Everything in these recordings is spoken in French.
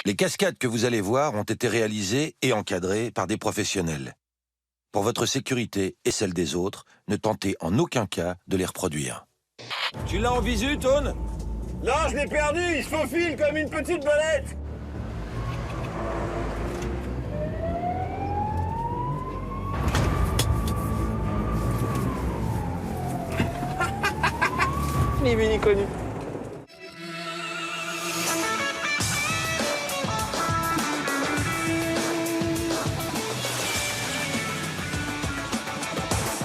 Les cascades que vous allez voir ont été réalisées et encadrées par des professionnels. Pour votre sécurité et celle des autres, ne tentez en aucun cas de les reproduire. Tu l'as en visu, Tone? Non, je l'ai perdu, il se faufile comme une petite belette. Ni vu ni connu.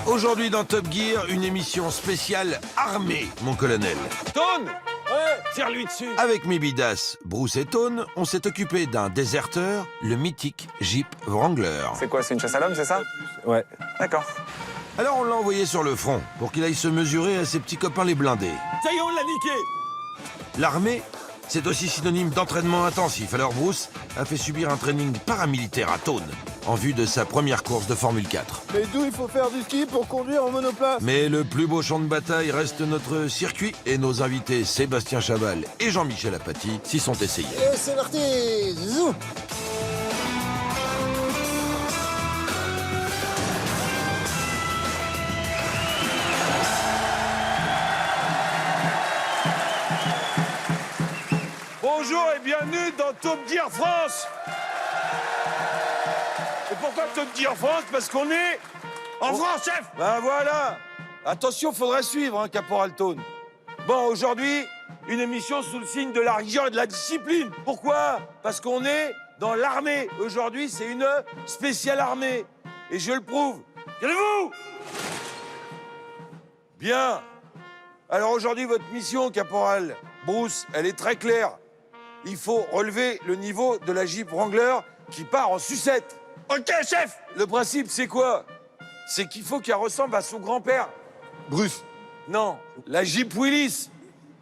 Aujourd'hui dans Top Gear, une émission spéciale armée, mon colonel. Tone! Ouais, tire-lui dessus. Avec mes bidasses, Bruce et Tone, on s'est occupé d'un déserteur, le mythique Jeep Wrangler. C'est quoi, c'est une chasse à l'homme, c'est ça? Ouais. D'accord. Alors on l'a envoyé sur le front pour qu'il aille se mesurer à ses petits copains les blindés. Ça y est, on l'a niqué. L'armée, c'est aussi synonyme d'entraînement intensif. Alors Bruce a fait subir un training paramilitaire à Tone en vue de sa première course de Formule 4. Mais d'où il faut faire du ski pour conduire en monoplace? Mais le plus beau champ de bataille reste notre circuit et nos invités Sébastien Chaval et Jean-Michel Apathy s'y sont essayés. Et c'est parti, zou. Bonjour et bienvenue dans Top Gear France. Et pourquoi Top Gear France? Parce qu'on est en France, chef. Ben voilà. Attention, faudrait suivre, hein, Caporal Tone. Bon, aujourd'hui, une émission sous le signe de la rigueur et de la discipline. Pourquoi? Parce qu'on est dans l'armée. Aujourd'hui, c'est une spéciale armée. Et je le prouve. Tirez-vous! Bien. Alors aujourd'hui, votre mission, Caporal Bruce, elle est très claire. Il faut relever le niveau de la Jeep Wrangler qui part en sucette. Ok, chef! Le principe, c'est quoi? C'est qu'il faut qu'elle ressemble à son grand-père. Bruce. Non, la Jeep Willis.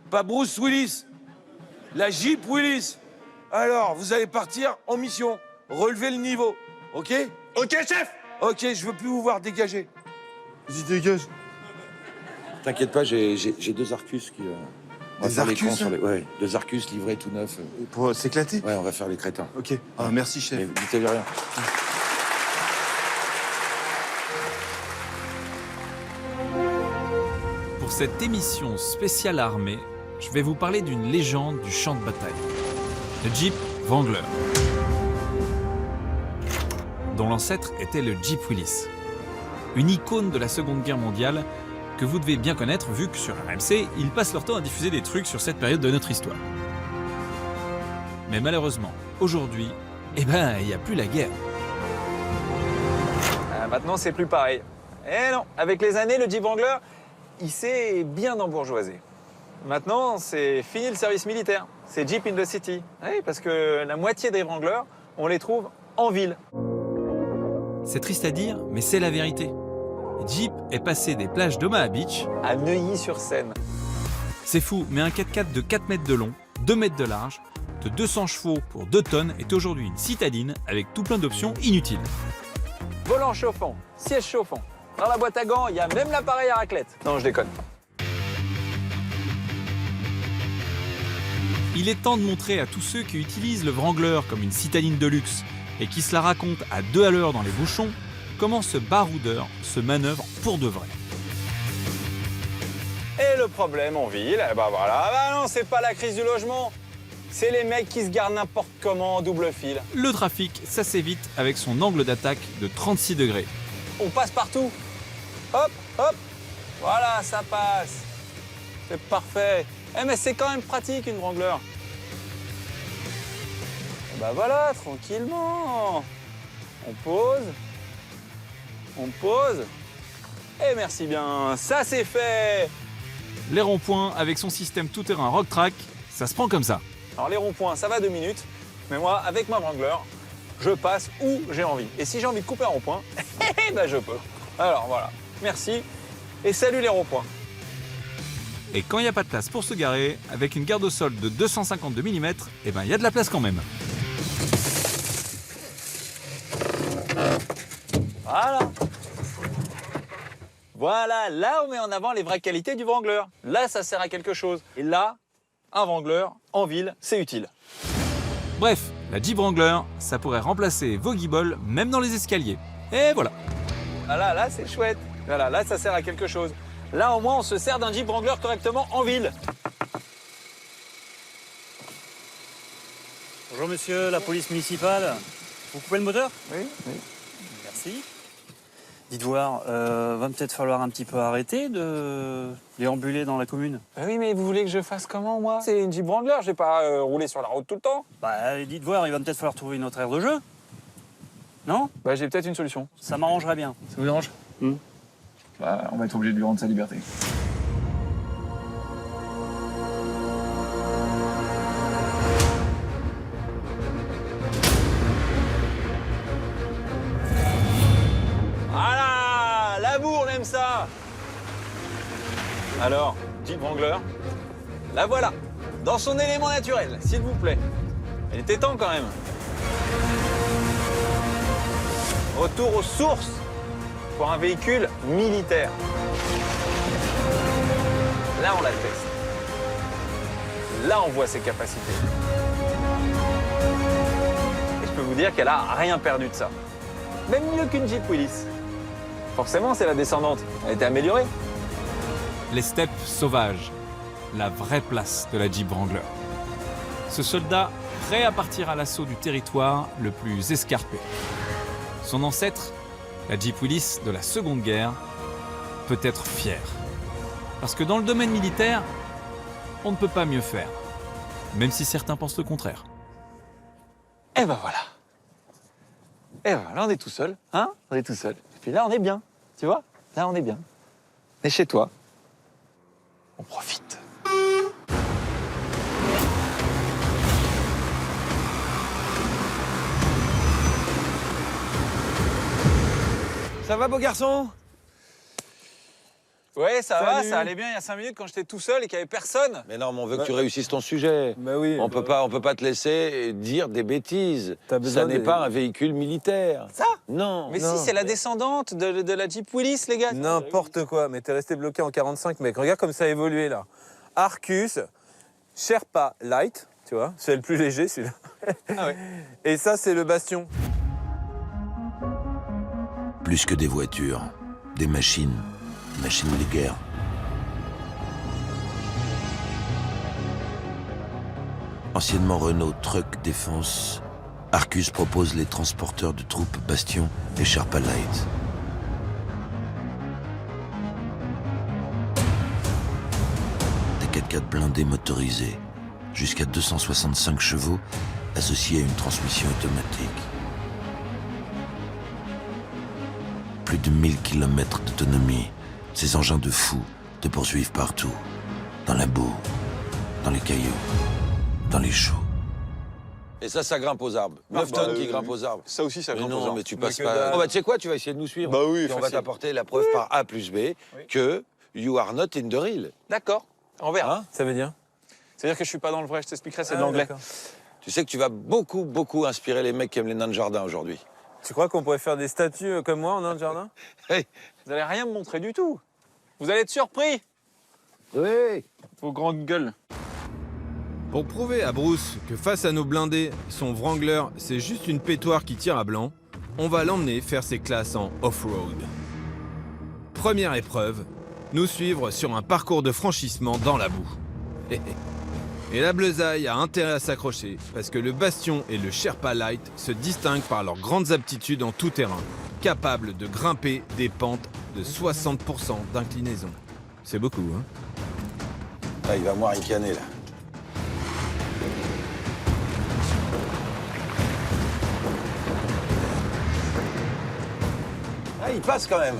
Pas Bruce Willis. La Jeep Willis. Alors, vous allez partir en mission. Relever le niveau. Ok? Ok, chef! Ok, je veux plus vous voir dégager. Vas-y, dégage. T'inquiète pas, j'ai deux Arcus qui... on va Des faire les Arcus, cons sur les... Ouais, deux Arcus livrés tout neufs. Pour s'éclater? Ouais, on va faire les crétins. Ok. Ah, merci, chef. Mais dites-lui rien. Pour cette émission spéciale armée, je vais vous parler d'une légende du champ de bataille, le Jeep Wrangler, dont l'ancêtre était le Jeep Willis, une icône de la Seconde Guerre mondiale que vous devez bien connaître vu que sur RMC, ils passent leur temps à diffuser des trucs sur cette période de notre histoire. Mais malheureusement, aujourd'hui, il n'y a plus la guerre. Maintenant, c'est plus pareil. Eh non, avec les années, le Jeep Wrangler, il s'est bien embourgeoisé. Maintenant, c'est fini le service militaire. C'est Jeep in the City. Oui, parce que la moitié des Wranglers, on les trouve en ville. C'est triste à dire, mais c'est la vérité. Jeep est passé des plages d'Omaha Beach À Neuilly-sur-Seine. C'est fou, mais un 4x4 de 4 mètres de long, 2 mètres de large, de 200 chevaux pour 2 tonnes est aujourd'hui une citadine avec tout plein d'options inutiles. Volant chauffant, siège chauffant. Dans la boîte à gants, il y a même l'appareil à raclette. Non, je déconne. Il est temps de montrer à tous ceux qui utilisent le Wrangler comme une citadine de luxe et qui se la racontent à 2 à l'heure dans les bouchons, comment ce baroudeur se manœuvre pour de vrai. Et le problème en ville, eh ben voilà, bah non, c'est pas la crise du logement. C'est les mecs qui se gardent n'importe comment en double fil. Le trafic, ça s'évite avec son angle d'attaque de 36 degrés. On passe partout. Hop, hop. Voilà, ça passe. C'est parfait. Eh mais c'est quand même pratique une Wrangler. Et bah voilà, tranquillement. On pose. On pose. Et merci bien, ça c'est fait. Les ronds-points avec son système tout-terrain Rocktrack, ça se prend comme ça. Alors les ronds-points, ça va 2 minutes. Mais moi, avec ma Wrangler, je passe où j'ai envie. Et si j'ai envie de couper un rond-point, ben je peux. Alors voilà, merci. Et salut les ronds-points. Et quand il n'y a pas de place pour se garer, avec une garde au sol de 252 mm, eh ben il y a de la place quand même. Voilà. Voilà, là on met en avant les vraies qualités du Wrangler. Là, ça sert à quelque chose. Et là, un Wrangler en ville, c'est utile. Bref, La Jeep Wrangler, ça pourrait remplacer vos guibolles même dans les escaliers. Et voilà. Voilà, là c'est chouette. Voilà, là ça sert à quelque chose. Là au moins on se sert d'un Jeep Wrangler correctement en ville. Bonjour monsieur, la police municipale. Vous coupez le moteur? Oui. Merci. Dites voir, va peut-être falloir un petit peu arrêter de déambuler dans la commune. Bah oui, mais vous voulez que je fasse comment moi? C'est une Jeep Wrangler, je vais pas rouler sur la route tout le temps. Bah dites voir, il va peut-être falloir trouver une autre aire de jeu. Non? Bah j'ai peut-être une solution. Ça m'arrangerait bien. Ça vous dérange? Bah on va être obligé de lui rendre sa liberté. Voilà, l'amour, on aime ça. Alors, Jeep Wrangler, la voilà, dans son élément naturel, s'il vous plaît. Elle était temps quand même. Retour aux sources pour un véhicule militaire. Là, on la teste. Là, on voit ses capacités. Et je peux vous dire qu'elle a rien perdu de ça. Même mieux qu'une Jeep Willys. Forcément, c'est la descendante. Elle a été améliorée. Les steppes sauvages, la vraie place de la Jeep Wrangler. Ce soldat prêt à partir à l'assaut du territoire le plus escarpé. Son ancêtre, la Jeep Willys de la Seconde Guerre, peut être fier. Parce que dans le domaine militaire, on ne peut pas mieux faire. Même si certains pensent le contraire. Et ben voilà. Et ben là, on est tout seul. Hein? On est tout seul. Et puis là, on est bien. Tu vois? Là, on est bien. On est chez toi. On profite. Ça va, beau garçon? Ouais, ça va, Salut. ça allait bien il y a 5 minutes quand j'étais tout seul et qu'il n'y avait personne. Mais non, mais on veut que tu réussisses ton sujet. Bah oui. On peut pas te laisser dire des bêtises. T'as besoin Ça n'est de- pas un véhicule militaire. Ça? Non. Mais Non. si, c'est la descendante de la Jeep Willys, les gars. N'importe quoi, mais t'es resté bloqué en 45, mec. Regarde comme ça a évolué, là. Arcus, Sherpa Light, tu vois, c'est le plus léger, celui-là. Ah ouais. Et ça, c'est le Bastion. Plus que des voitures, des machines de guerre. Anciennement Renault Truck Défense, Arcus propose les transporteurs de troupes Bastion et Sherpa Light. Des 4x4 blindés motorisés, jusqu'à 265 chevaux, associés à une transmission automatique. Plus de 1000 km d'autonomie, ces engins de fou te poursuivent partout. Dans la boue, dans les cailloux, dans les choux. Et ça grimpe aux arbres. 9 tonnes qui grimpent aux arbres. Ça aussi, ça Mais grimpe aux non, arbres. mais tu passes que pas... dalle. Oh bah, tu sais quoi, tu vas essayer de nous suivre. Bah oui, Et on va facile. t'apporter la preuve par A plus B que you are not in the real. D'accord, on verra. Hein? Ça veut dire C'est-à-dire que je suis pas dans le vrai, je t'expliquerai, c'est de Ah, l'anglais. d'accord. Tu sais que tu vas beaucoup inspirer les mecs qui aiment les nains de jardin aujourd'hui. Tu crois qu'on pourrait faire des statues comme moi en un jardin? Hey. Vous allez rien me montrer du tout. Vous allez être surpris, Oui. vos grandes gueules. Pour prouver à Bruce que face à nos blindés, son Wrangler, c'est juste une pétoire qui tire à blanc, on va l'emmener faire ses classes en off-road. Première épreuve, nous suivre sur un parcours de franchissement dans la boue. Et la Bleusaille a intérêt à s'accrocher, parce que le Bastion et le Sherpa Light se distinguent par leurs grandes aptitudes en tout terrain, capables de grimper des pentes de 60% d'inclinaison. C'est beaucoup, hein? Ah, il va me ricaner là. Ah, il passe quand même.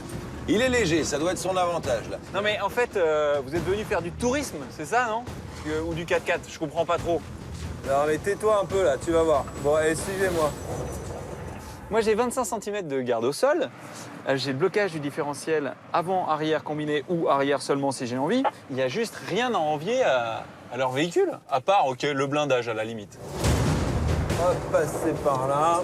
Il est léger, ça doit être son avantage là. Non mais en fait, vous êtes venu faire du tourisme, c'est ça, non? Ou du 4x4, je comprends pas trop. Non, mais tais-toi un peu, là, tu vas voir. Bon, allez, suivez-moi. Moi j'ai 25 cm de garde au sol, j'ai le blocage du différentiel avant-arrière combiné ou arrière seulement si j'ai envie. Il n'y a juste rien à envier à leur véhicule, à part, ok, le blindage à la limite. On va passer par là.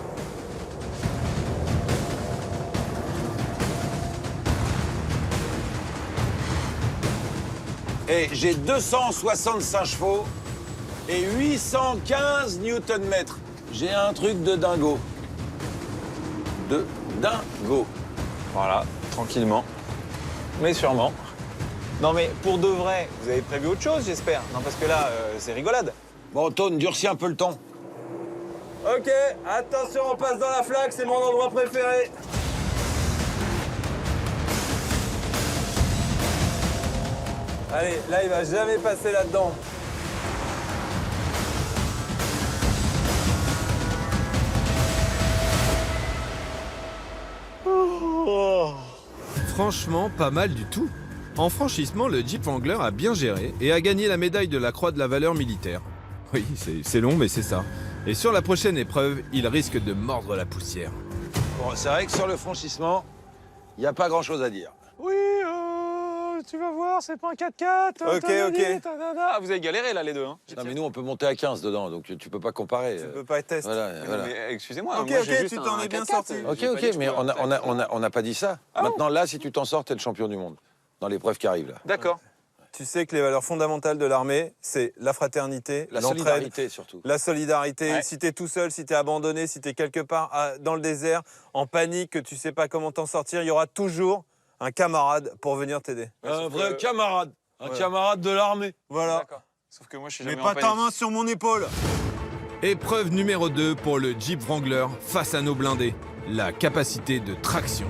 Et j'ai 265 chevaux et 815 Nm. j'ai un truc de dingo. De dingo. Voilà, tranquillement. Mais sûrement. Non mais pour de vrai, vous avez prévu autre chose, j'espère. Non parce que là, c'est rigolade. Bon, Tone, durcis un peu le ton. Ok, attention, on passe dans la flaque, c'est mon endroit préféré. Allez, là, il va jamais passer là-dedans. Franchement, pas mal du tout. En franchissement, le Jeep Wrangler a bien géré et a gagné la médaille de la Croix de la valeur militaire. Oui, c'est long, mais c'est ça. Et sur la prochaine épreuve, il risque de mordre la poussière. Bon, c'est vrai que sur le franchissement, il n'y a pas grand-chose à dire. Oui, tu vas voir, c'est pas un 4x4. Ok. Ah, vous avez galéré là les deux. Hein. Non, mais nous, on peut monter à 15 dedans, donc tu peux pas comparer. Tu peux pas être test. Voilà. Mais excusez-moi, Ok, moi j'ai juste tu t'en un es bien 4x4. sorti. Ok, mais on n'a pas dit ça. Maintenant, là, si tu t'en sors, t'es le champion du monde. Dans l'épreuve qui arrive, là. D'accord. Tu sais que les valeurs fondamentales de l'armée, c'est la fraternité, La l'entraide, solidarité, surtout. la solidarité. Ouais. Si t'es tout seul, si t'es abandonné, si t'es quelque part dans le désert, en panique, que tu sais pas comment t'en sortir, il y aura toujours un camarade pour venir t'aider. Un vrai camarade. Un Voilà. camarade de l'armée. Voilà. D'accord. Sauf que moi je suis Mets jamais pas en ta panique. main sur mon épaule. Épreuve numéro 2 pour le Jeep Wrangler face à nos blindés. La capacité de traction.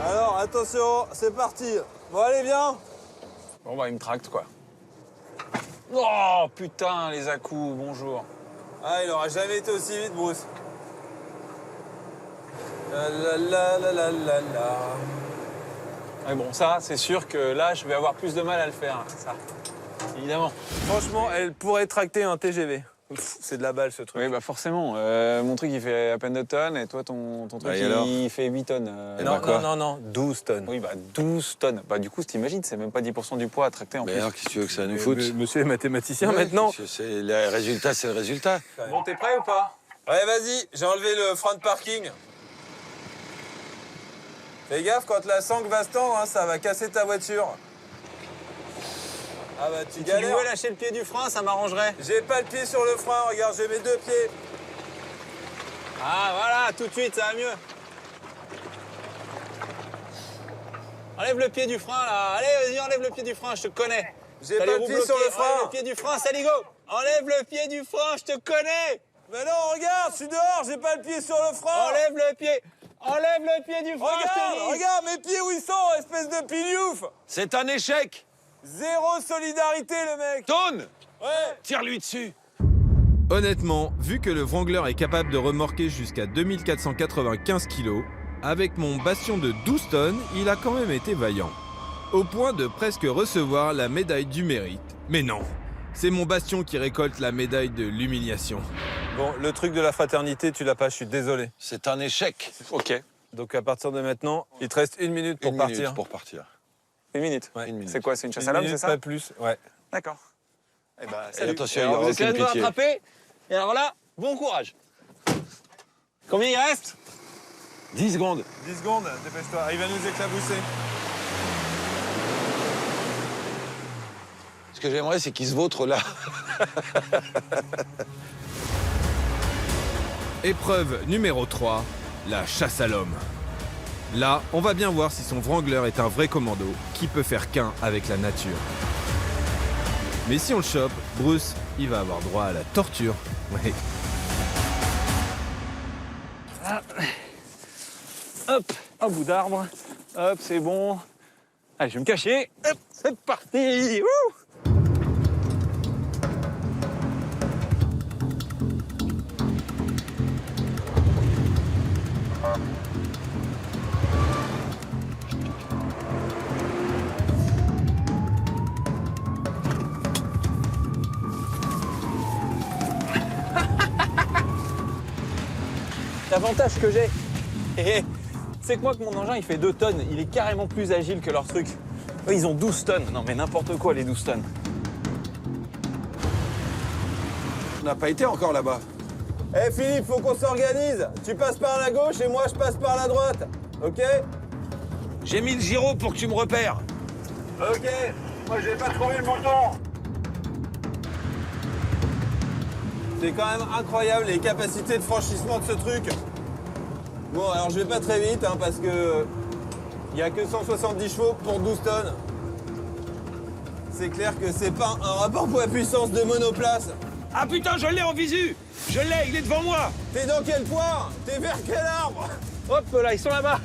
Alors, attention, c'est parti. Bon, allez, viens. Bon bah il me tracte quoi. Oh putain les à-coups, bonjour. Ah, il aura jamais été aussi vite, Bruce. La. Ouais, bon ça c'est sûr que là je vais avoir plus de mal à le faire, ça. Évidemment. Franchement, elle pourrait tracter un TGV. Pff, c'est de la balle, ce truc. Oui bah forcément. Mon truc il fait à peine 2 tonnes et toi ton truc et alors il fait 8 tonnes. Non, 12 tonnes. Oui bah 12 tonnes. Bah du coup t'imagines, c'est même pas 10% du poids à tracter en Mais plus. alors, qu'est-ce que tu veux que ça nous foute? Monsieur est mathématicien Ouais, maintenant. c'est le résultat, c'est le résultat. Bon t'es prêt ou pas? Ouais, vas-y, j'ai enlevé le frein de parking. Fais gaffe, quand la sangle va se tendre, hein, ça va casser ta voiture. Ah bah tu Tu galères. pouvais lâcher le pied du frein, ça m'arrangerait. J'ai pas le pied sur le frein, regarde, j'ai mes 2 pieds. Ah voilà, tout de suite ça va mieux. Enlève le pied du frein là. Allez, vas-y, enlève le pied du frein, je te connais. J'ai T'as pas les le roues pied sur bloquées. le frein. Enlève le pied du frein, Saligo. Enlève le pied du frein, je te connais. Mais non, regarde, je suis dehors, j'ai pas le pied sur le frein. Enlève le pied. Enlève le pied du frein, je te dis. Regarde mes pieds où ils sont, espèce de piliouf. C'est un échec. Zéro solidarité, le mec. Tone, Ouais. tire-lui dessus. Honnêtement, vu que le Wrangler est capable de remorquer jusqu'à 2495 kg, avec mon bastion de 12 tonnes, il a quand même été vaillant. Au point de presque recevoir la médaille du mérite. Mais non, c'est mon bastion qui récolte la médaille de l'humiliation. Bon, le truc de la fraternité, tu l'as pas, je suis désolé. C'est un échec. Ok. Donc à partir de maintenant, il te reste 1 minute pour Une partir. minute pour partir. 1 minute. Ouais, 1 minute. C'est quoi, c'est une chasse 1 à l'homme, minute, c'est ça? pas plus, ouais. D'accord. Eh ben, Et attention, il y Alors, aura vous essayez aucune de me pitié. rattraper. Et alors là, bon courage. Combien il reste? 10 secondes. 10 secondes, dépêche-toi, il va nous éclabousser. Ce que j'aimerais, c'est qu'il se vautre là. Épreuve numéro 3, la chasse à l'homme. Là, on va bien voir si son Wrangler est un vrai commando qui peut faire qu'un avec la nature. Mais si on le chope, Bruce, il va avoir droit à la torture. Ouais. Hop, un bout d'arbre. Hop, c'est bon. Allez, je vais me cacher. Hop, c'est parti. Wouh! L'avantage que j'ai, c'est que moi, que mon engin, il fait 2 tonnes. Il est carrément plus agile que leur truc. Eux, ils ont 12 tonnes. Non, mais n'importe quoi, les 12 tonnes. On n'a pas été encore là-bas. Eh Philippe, faut qu'on s'organise. Tu passes par la gauche et moi je passe par la droite. Ok? J'ai mis le gyro pour que tu me repères. Ok. Moi j'ai pas trouvé le bouton. C'est quand même incroyable les capacités de franchissement de ce truc. Bon, alors je vais pas très vite, hein, parce que il y a que 170 chevaux pour 12 tonnes. C'est clair que c'est pas un rapport poids-puissance de monoplace. Ah putain, je l'ai en visu. Je l'ai, il est devant moi. T'es dans quel poire? T'es vers quel arbre? Hop là, ils sont là-bas.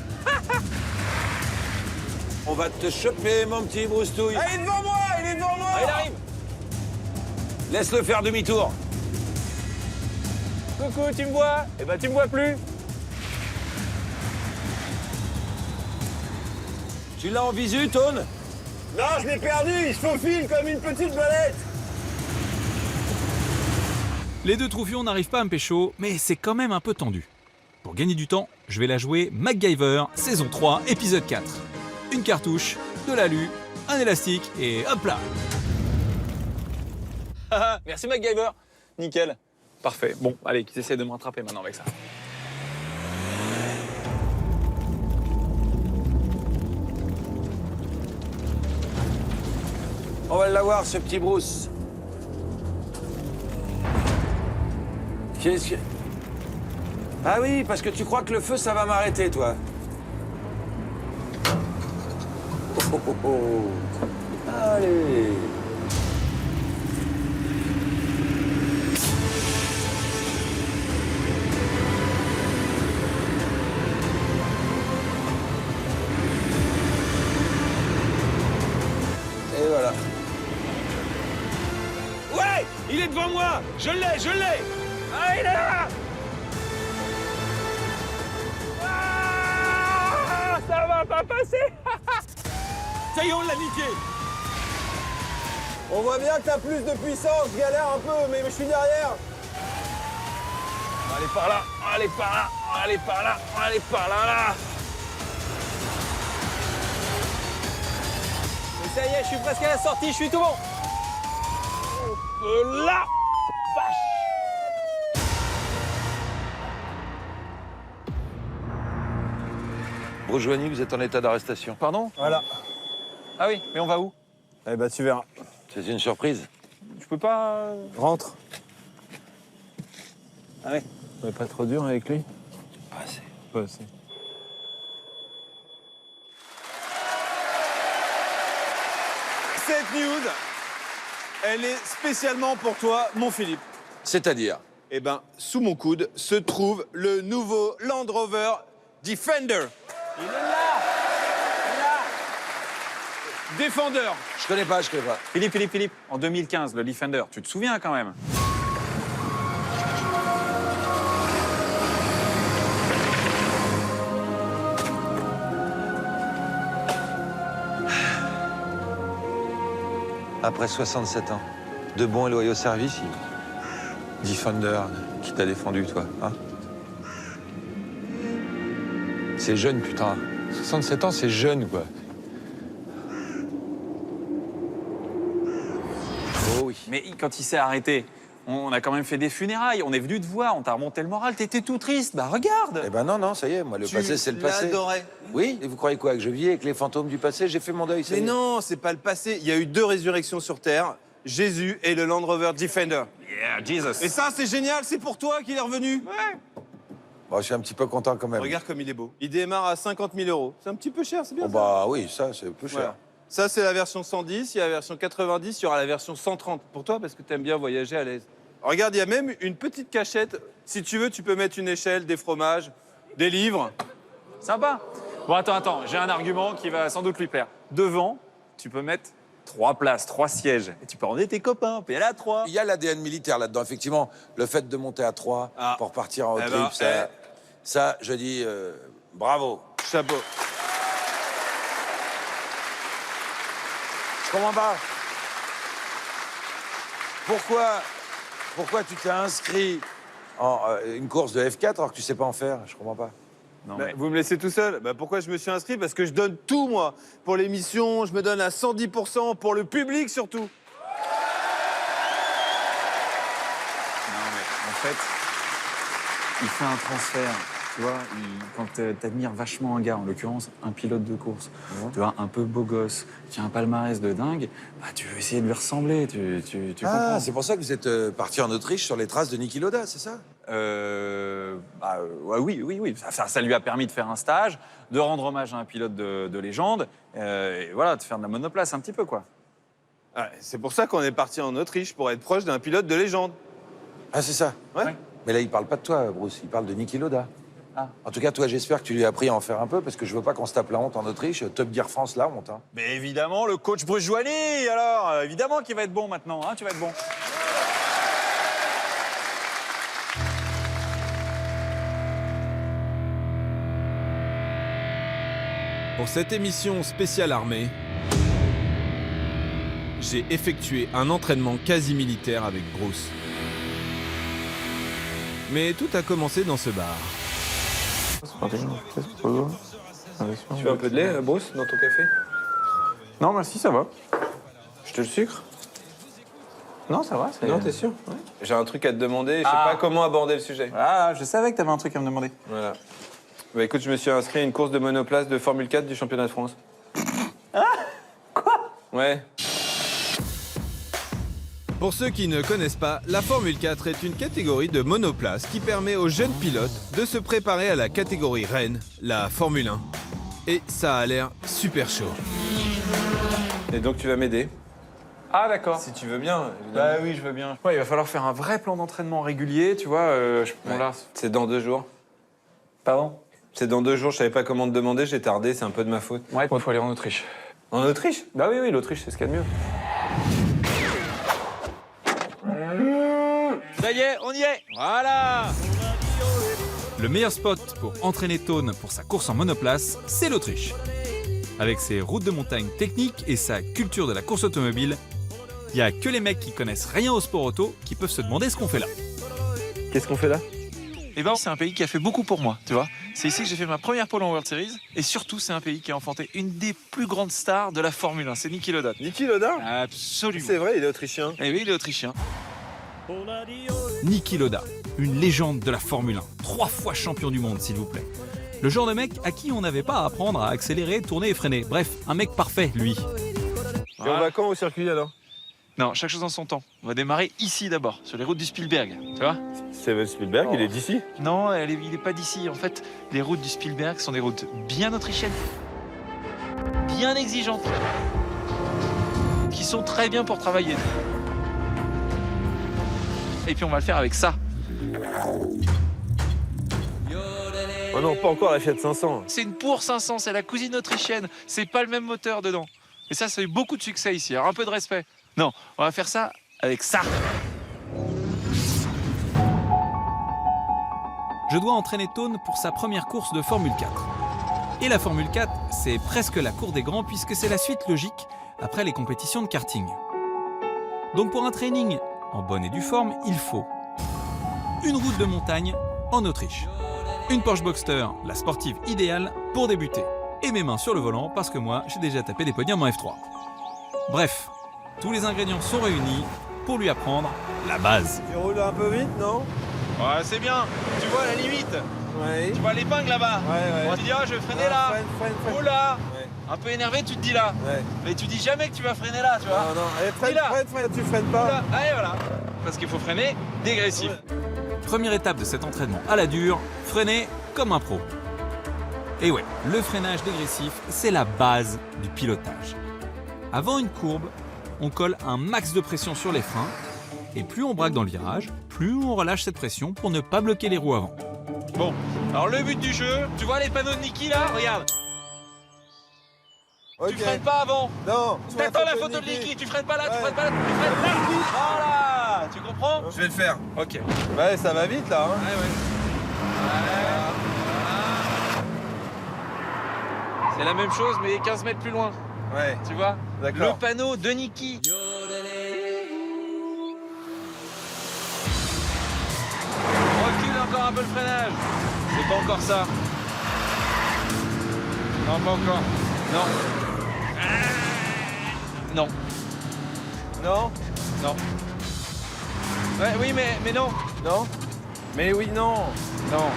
On va te choper, mon petit broustouille. Ah, il est devant moi! Il est devant moi! Ah, il arrive. Laisse-le faire demi-tour. Coucou, tu me vois? Eh ben, tu me vois plus. Tu l'as en visu, Tone? Non, je l'ai perdu! Il se faufile comme une petite belette! Les deux troufions n'arrivent pas à me pécho, mais c'est quand même un peu tendu. Pour gagner du temps, je vais la jouer MacGyver, saison 3, épisode 4. Une cartouche, de l'alu, un élastique et hop là. Merci MacGyver. Nickel. Parfait. Bon, allez, qu'ils essaient de me rattraper maintenant avec ça. On va l'avoir, ce petit Bruce. Qu'est-ce que... Ah oui, parce que tu crois que le feu, ça va m'arrêter, toi. Oh, oh, oh, oh. Allez. Et voilà. Ouais, il est devant moi. Je l'ai, je l'ai. Ah, il est là. Ah, ça va pas passer. Ça y est, on l'a niqué. On voit bien que t'as plus de puissance, je galère un peu, mais je suis derrière. Allez par là, allez par là, allez par là, allez par là, là. Et ça y est, je suis presque à la sortie, je suis tout bon. Hop là, vache. Bruce Joigny, vous êtes en état d'arrestation. Pardon? Voilà. Ah oui, mais on va où? Eh ben, tu verras. C'est une surprise. Je peux pas... Rentre. Ah oui. Mais pas trop dur avec lui? Pas assez. Pas assez. Cette news, elle est spécialement pour toi, mon Philippe. C'est-à-dire? Eh ben, sous mon coude se trouve le nouveau Land Rover Defender. Il est là. Defender. Je connais pas, je connais pas. Philippe, en 2015, le Defender, tu te souviens quand même? Après 67 ans, de bons et loyaux services, Defender, qui t'a défendu, toi, hein? C'est jeune, putain. 67 ans, c'est jeune, quoi. Oh oui. Mais quand il s'est arrêté, on a quand même fait des funérailles, on est venu te voir, on t'a remonté le moral, t'étais tout triste, bah regarde. Eh ben non, non, ça y est, moi, le passé, c'est le passé. l'adorais. Oui, et vous croyez quoi, que je vis avec les fantômes du passé? J'ai fait mon deuil, ça y Mais est. non, c'est pas le passé. Il y a eu 2 résurrections sur Terre, Jésus et le Land Rover Defender. Yeah, Jesus. Et ça, c'est génial, c'est pour toi qu'il est revenu. Bon, je suis un petit peu content quand même. Regarde comme il est beau. Il démarre à 50 000 €. C'est un petit peu cher, c'est bien Oh ça. bah oui, ça, c'est peu cher. Voilà. Ça, c'est la version 110, il y a la version 90, il y aura la version 130. Pour toi, parce que tu aimes bien voyager à l'aise. Regarde, il y a même une petite cachette. Si tu veux, tu peux mettre une échelle, des fromages, des livres. Sympa. Bon, attends, j'ai un argument qui va sans doute lui plaire. Devant, tu peux mettre 3 places, 3 sièges. Et tu peux emmener tes copains, puis aller à 3. Il y a l'ADN militaire là-dedans, effectivement. Le fait de monter à 3 Ah. pour partir en road Eh ben, trip, ça, je dis bravo. Chapeau. Je comprends pas. Pourquoi tu t'es inscrit en une course de F4 alors que tu sais pas en faire? Je comprends pas. Non, Bah, mais... vous me laissez tout seul. Bah, pourquoi je me suis inscrit? Parce que je donne tout, moi. Pour l'émission, je me donne à 110%, pour le public surtout. Non, mais en fait, il fait un transfert. Tu vois, quand t'admires vachement un gars, en l'occurrence un pilote de course, tu vois, un peu beau gosse, qui a un palmarès de dingue, bah, tu veux essayer de lui ressembler, tu comprends. C'est pour ça que vous êtes parti en Autriche sur les traces de Niki Lauda, c'est ça? Ouais, oui. Ça lui a permis de faire un stage, de rendre hommage à un pilote de légende, et voilà, de faire de la monoplace un petit peu, quoi. Ah, c'est pour ça qu'on est parti en Autriche, pour être proche d'un pilote de légende. Ah, c'est ça. Ouais. Mais là, il parle pas de toi, Bruce, il parle de Niki Lauda. Ah. En tout cas, toi, j'espère que tu lui as appris à en faire un peu, parce que je veux pas qu'on se tape la honte en Autriche. Top Gear France, la honte. Hein. Mais évidemment, le coach Bruce Joigny, alors, évidemment qu'il va être bon maintenant, hein, tu vas être bon. Pour cette émission spéciale armée, j'ai effectué un entraînement quasi militaire avec Bruce. Mais tout a commencé dans ce bar. Tu veux un peu de lait, Bruce, dans ton café? Non, merci, ça va. Je te le sucre? Non, ça va. Non, t'es sûr? Ouais. J'ai un truc à te demander, je sais Ah. pas comment aborder le sujet. Ah, je savais que t'avais un truc à me demander. Voilà. Bah écoute, je me suis inscrit à une course de monoplace de Formule 4 du championnat de France. Ah? Quoi? Ouais. Pour ceux qui ne connaissent pas, la Formule 4 est une catégorie de monoplace qui permet aux jeunes pilotes de se préparer à la catégorie reine, la Formule 1. Et ça a l'air super chaud. Et donc tu vas m'aider? Ah, d'accord. Si tu veux bien, évidemment. Bah oui, je veux bien. Ouais, il va falloir faire un vrai plan d'entraînement régulier, tu vois. Bon, Ouais. là. C'est dans 2 jours. Pardon? C'est dans 2 jours, je savais pas comment te demander, j'ai tardé, c'est un peu de ma faute. Ouais, il faut aller en Autriche. En Autriche? Bah oui, l'Autriche, c'est ce qu'il y a de mieux. Ça y est, on y est. Voilà. Le meilleur spot pour entraîner Tone pour sa course en monoplace, c'est l'Autriche. Avec ses routes de montagne techniques et sa culture de la course automobile, il n'y a que les mecs qui connaissent rien au sport auto qui peuvent se demander ce qu'on fait là. Qu'est-ce qu'on fait là? Eh ben, c'est un pays qui a fait beaucoup pour moi, tu vois. C'est ici que j'ai fait ma première pole en World Series. Et surtout, c'est un pays qui a enfanté une des plus grandes stars de la Formule 1. C'est Niki Lauda. Niki Lauda? Absolument. C'est vrai, il est autrichien. Eh oui, il est autrichien. Niki Lauda, une légende de la Formule 1, 3 fois champion du monde s'il vous plaît. Le genre de mec à qui on n'avait pas à apprendre à accélérer, tourner et freiner. Bref, un mec parfait, lui. Et on va quand au circuit alors? Non, chaque chose en son temps. On va démarrer ici d'abord, sur les routes du Spielberg. Tu vois? Steven Spielberg, il est d'ici? Non, il est pas d'ici. En fait, les routes du Spielberg sont des routes bien autrichiennes, bien exigeantes, qui sont très bien pour travailler. Et puis on va le faire avec ça. Oh non, pas encore la Fiat 500. C'est une Pour 500, c'est la cousine autrichienne. C'est pas le même moteur dedans. Et ça a eu beaucoup de succès ici. Alors un peu de respect. Non, on va faire ça avec ça. Je dois entraîner Tone pour sa première course de Formule 4. Et la Formule 4, c'est presque la cour des grands puisque c'est la suite logique après les compétitions de karting. Donc pour un training en bonne et due forme, il faut une route de montagne en Autriche, une Porsche Boxster, la sportive idéale pour débuter, et mes mains sur le volant parce que moi, j'ai déjà tapé des podiums en F3. Bref, tous les ingrédients sont réunis pour lui apprendre la base. Tu roules un peu vite, non? Ouais, c'est bien. Tu vois la limite. Ouais. Tu vois l'épingle là-bas. Ouais. On te dit, ah, je vais freiner là. Freine. Oh là. Ouais. Un peu énervé, tu te dis là. Ouais. Mais tu dis jamais que tu vas freiner là, tu vois. Non, allez, freine, tu freines Là. pas. Allez, voilà. Parce qu'il faut freiner dégressif. Première étape de cet entraînement à la dure, freiner comme un pro. Et ouais, le freinage dégressif, c'est la base du pilotage. Avant une courbe, on colle un max de pression sur les freins, et plus on braque dans le virage, plus on relâche cette pression pour ne pas bloquer les roues avant. Bon, alors le but du jeu, tu vois les panneaux de Niki là? Regarde. Ok. Tu freines pas avant. Non. T'attends la photo de Niki, tu freines pas là, tu freines pas là, tu freines là. Voilà, tu comprends? Je vais le faire. Ok. Ouais, ça va vite là. Hein. C'est la même chose mais 15 mètres plus loin, Ouais. tu vois? Le D'accord. panneau de Niki. Recule encore un peu le freinage. C'est pas encore ça. Non, pas encore. Non. Non. Non. Non. Ouais, oui, mais non. Non. Mais oui, non. Non.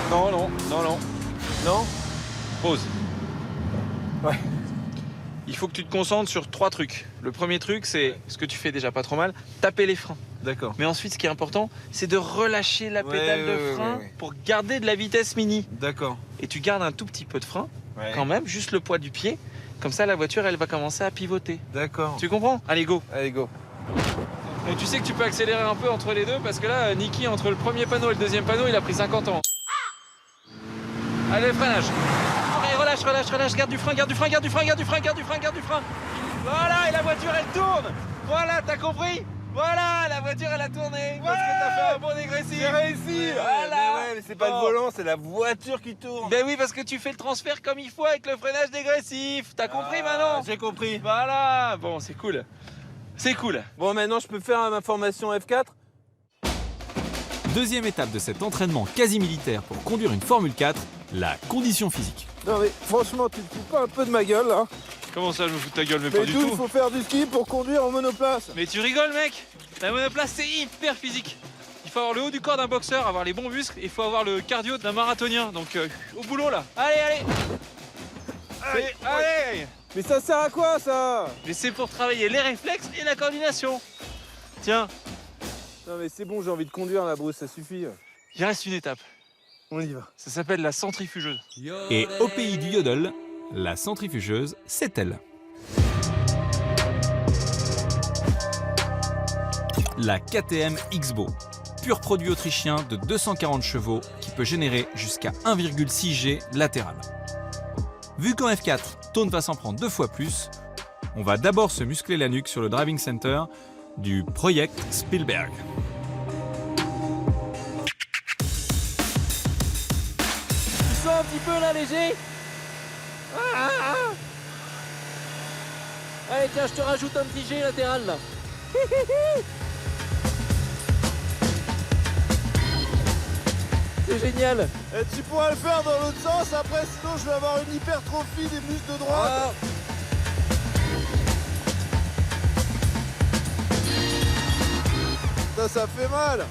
Non, non, non, non. Non. Pause. Ouais. Il faut que tu te concentres sur 3 trucs. Le premier truc, c'est ce que tu fais déjà pas trop mal, taper les freins. D'accord. Mais ensuite, ce qui est important, c'est de relâcher la pédale de frein pour garder de la vitesse mini. D'accord. Et tu gardes un tout petit peu de frein, quand même, juste le poids du pied. Comme ça, la voiture, elle va commencer à pivoter. D'accord. Tu comprends? Allez, go. Allez, go. Et tu sais que tu peux accélérer un peu entre les deux parce que là, Niki, entre le premier panneau et le deuxième panneau, il a pris 50 ans. Allez, freinage. Allez, relâche, relâche, relâche. Garde du frein, garde du frein, garde du frein, garde du frein, garde du frein, garde du frein. Voilà, et la voiture, elle tourne. Voilà, t'as compris? Voilà, la voiture, elle a tourné. Parce que t'as fait un bon dégressif. J'ai réussi. Voilà. Mais c'est pas le volant, c'est la voiture qui tourne. Ben oui, parce que tu fais le transfert comme il faut avec le freinage dégressif. T'as compris maintenant? J'ai compris. Voilà. Bon, c'est cool. C'est cool. Bon, maintenant, je peux faire ma formation F4? Deuxième étape de cet entraînement quasi militaire pour conduire une Formule 4, la condition physique. Non, mais franchement, tu te fous pas un peu de ma gueule, là? Comment ça, je me fous de ta gueule? Mais Mais pas du d'où il tout. faut faire du ski pour conduire en monoplace? Mais tu rigoles, mec? La monoplace, c'est hyper physique. Il faut avoir le haut du corps d'un boxeur, avoir les bons muscles, et il faut avoir le cardio d'un marathonien. Donc, au boulot, là. Allez, allez. Allez. Mais ça sert à quoi, ça? Mais c'est pour travailler les réflexes et la coordination. Tiens, Non, mais c'est bon, j'ai envie de conduire, la brousse, ça suffit. il reste une étape. On y va. Ça s'appelle la centrifugeuse. Et au pays du yodel, la centrifugeuse, c'est elle. La KTM X-Bow, pur produit autrichien de 240 chevaux qui peut générer jusqu'à 1,6 G latéral. Vu qu'en F4, Tone va s'en prendre 2 fois plus, on va d'abord se muscler la nuque sur le driving center du Project Spielberg. Tu sens un petit peu là, léger? Allez, tiens, je te rajoute un petit G latéral là. C'est génial. Et tu pourras le faire dans l'autre sens, après, sinon je vais avoir une hypertrophie des muscles de droite. Ça fait mal.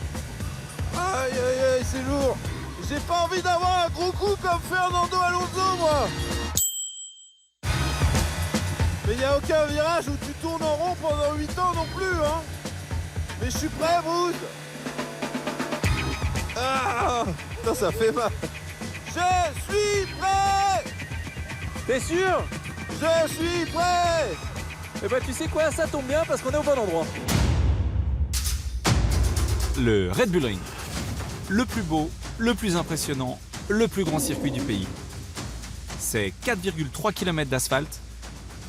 Aïe, aïe, aïe, c'est lourd. J'ai pas envie d'avoir un gros coup comme Fernando Alonso, moi. Mais il n'y a aucun virage où tu tournes en rond pendant 8 ans non plus, hein. Mais je suis prêt, Bruce. Ah, putain, ça fait mal. Je suis prêt. T'es sûr? Je suis prêt. Eh ben, tu sais quoi, ça tombe bien parce qu'on est au bon endroit. Le Red Bull Ring. Le plus beau, le plus impressionnant, le plus grand circuit du pays. C'est 4,3 km d'asphalte,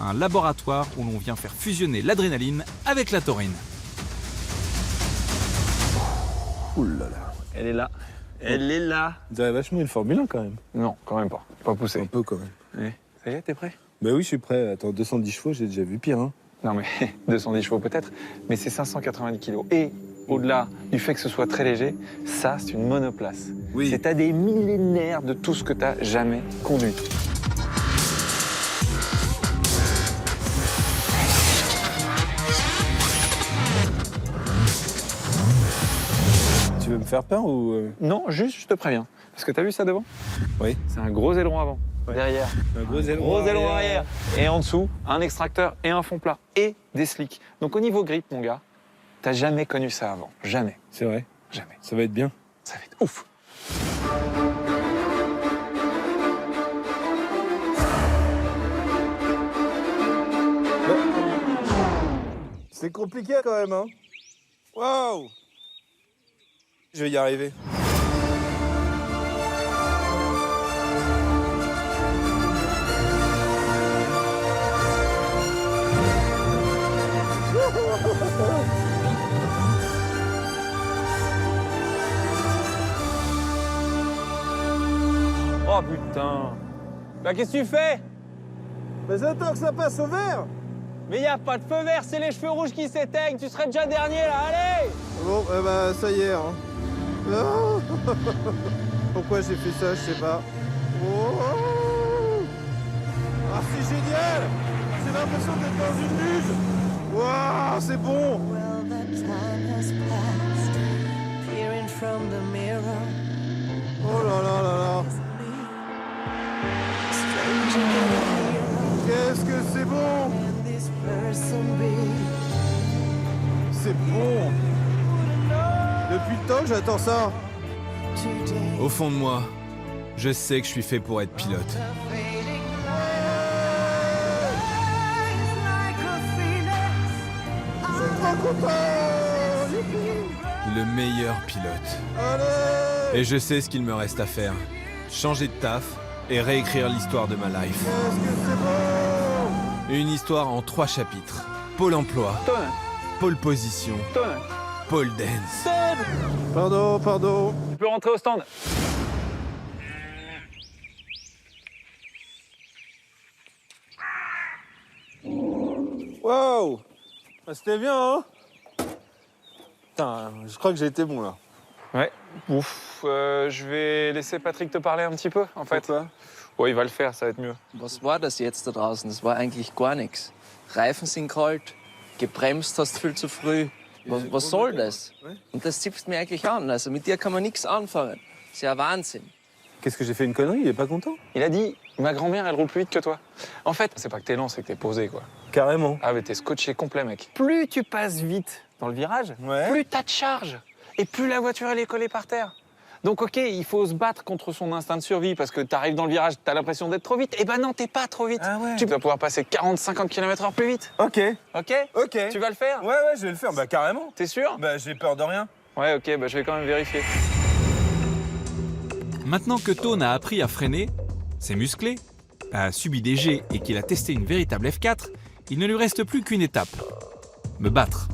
un laboratoire où l'on vient faire fusionner l'adrénaline avec la taurine. Ouh là là. Elle est là. Elle est là. On dirait vachement une Formule 1 quand même. Non, quand même pas. Pas poussé. Un peu quand même. Ça y est, t'es prêt? Bah oui, je suis prêt. Attends, 210 chevaux, j'ai déjà vu pire, hein. Non mais 210 chevaux peut-être, mais c'est 590 kilos. Et au-delà du fait que ce soit très léger, ça c'est une monoplace. Oui. C'est à des millénaires de tout ce que t'as jamais conduit. Tu veux me faire peur ou... Non, juste je te préviens. Parce que t'as vu ça devant? Oui. C'est un gros aileron avant. Ouais. Derrière. Un gros aileron Gros aileron arrière. Et en dessous, un extracteur et un fond plat. Et des slicks. Donc au niveau grip, mon gars, t'as jamais connu ça avant. Jamais. C'est vrai. Jamais. Ça va être bien. Ça va être ouf. C'est compliqué quand même, hein. Waouh. Je vais y arriver. Oh putain. Bah qu'est-ce que tu fais? Mais attends que ça passe au vert. Mais y a pas de feu vert, c'est les cheveux rouges qui s'éteignent. Tu serais déjà dernier là, allez! Bon, bah ça y est, hein. Oh. Pourquoi j'ai fait ça, je sais pas. Oh. Ah, c'est génial. J'ai l'impression d'être dans une luge. Waouh, c'est bon. Well, the time has passed. Peering from the mirror. Oh là là là là. Stranger than a hero. Qu'est-ce que c'est bon! Can this person be? C'est bon! Depuis le temps que j'attends ça. Today. Au fond de moi, je sais que je suis fait pour être pilote. The fading light is like a phoenix. Trop content! Le meilleur pilote. Allez! Et je sais ce qu'il me reste à faire. Changer de taf et réécrire l'histoire de ma life. Qu'est-ce que c'est bon! Une histoire en 3 chapitres. Pôle emploi, Stone, pôle position, Stone, pôle dance. Stone. Pardon, pardon. Tu peux rentrer au stand. Waouh! Ah, c'était bien, hein? Putain, je crois que j'ai été bon là. Ouais. Ouf. Je vais laisser Patrick te parler un petit peu, en fait. Pourquoi? Ouais, il va le faire, ça va être mieux. Was war das jetzt da draußen? Das war eigentlich gar nichts. Reifen sind kalt, gebremst hast viel zu früh. Was soll das? Und das zipft mir eigentlich an. Also mit dir kann man nichts anfangen. C'est un Wahnsinn. Qu'est-ce que j'ai fait une connerie? Il est pas content? Il a dit, ma grand-mère, elle roule plus vite que toi. En fait, c'est pas que t'es lent, c'est que t'es posé, quoi. Carrément. Ah, mais t'es scotché complet, mec. Plus tu passes vite dans le virage, Ouais. plus t'as de charge. Et plus la voiture, elle est collée par terre. Donc, OK, il faut se battre contre son instinct de survie parce que t'arrives dans le virage, t'as l'impression d'être trop vite. Eh ben non, t'es pas trop vite. Ah ouais. Tu vas pouvoir passer 40-50 km/h plus vite. Ok. OK? Ok. Tu vas le faire? Ouais, je vais le faire. Bah, carrément. T'es sûr? Bah, j'ai peur de rien. Ouais, OK, bah je vais quand même vérifier. Maintenant que Tone a appris à freiner, c'est musclé, a subi des jets et qu'il a testé une véritable F4, il ne lui reste plus qu'une étape. Me battre.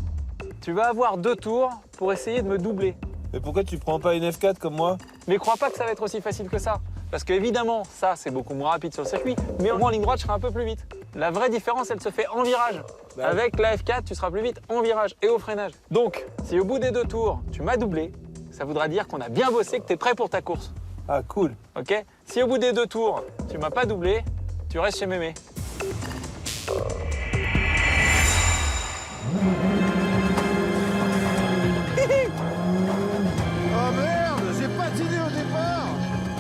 Tu vas avoir 2 tours pour essayer de me doubler. Mais pourquoi tu prends pas une F4 comme moi? Mais crois pas que ça va être aussi facile que ça. Parce qu'évidemment, ça, c'est beaucoup moins rapide sur le circuit, mais au moins en ligne droite, je serai un peu plus vite. La vraie différence, elle se fait en virage. Bah Avec la F4, tu seras plus vite en virage et au freinage. Donc, si au bout des 2 tours, tu m'as doublé, ça voudra dire qu'on a bien bossé, que tu es prêt pour ta course. Ah, cool. Ok? Si au bout des 2 tours, tu m'as pas doublé, tu restes chez Mémé. Oh merde, j'ai patiné au départ.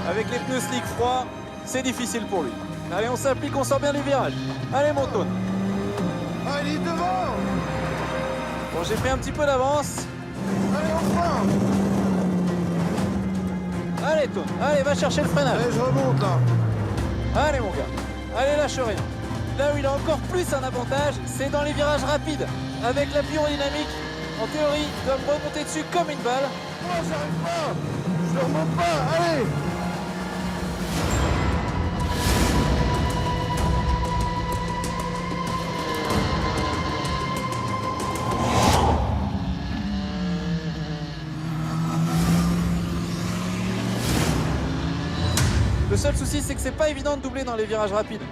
Avec les pneus slick froids, c'est difficile pour lui. Allez, on s'applique, on sort bien les virages. Allez, mon Tone. Ah, il est devant. Bon, j'ai pris un petit peu d'avance. Allez, on freine. Allez, Tone. Allez, va chercher le freinage. Allez, je remonte là. Allez, mon gars. Allez, lâche rien. Là où il a encore plus un avantage, c'est dans les virages rapides. Avec l'appui aérodynamique, en théorie, il doit me remonter dessus comme une balle. Moi, j'arrive pas. Je ne remonte pas. Allez. Le seul souci, c'est que c'est pas évident de doubler dans les virages rapides.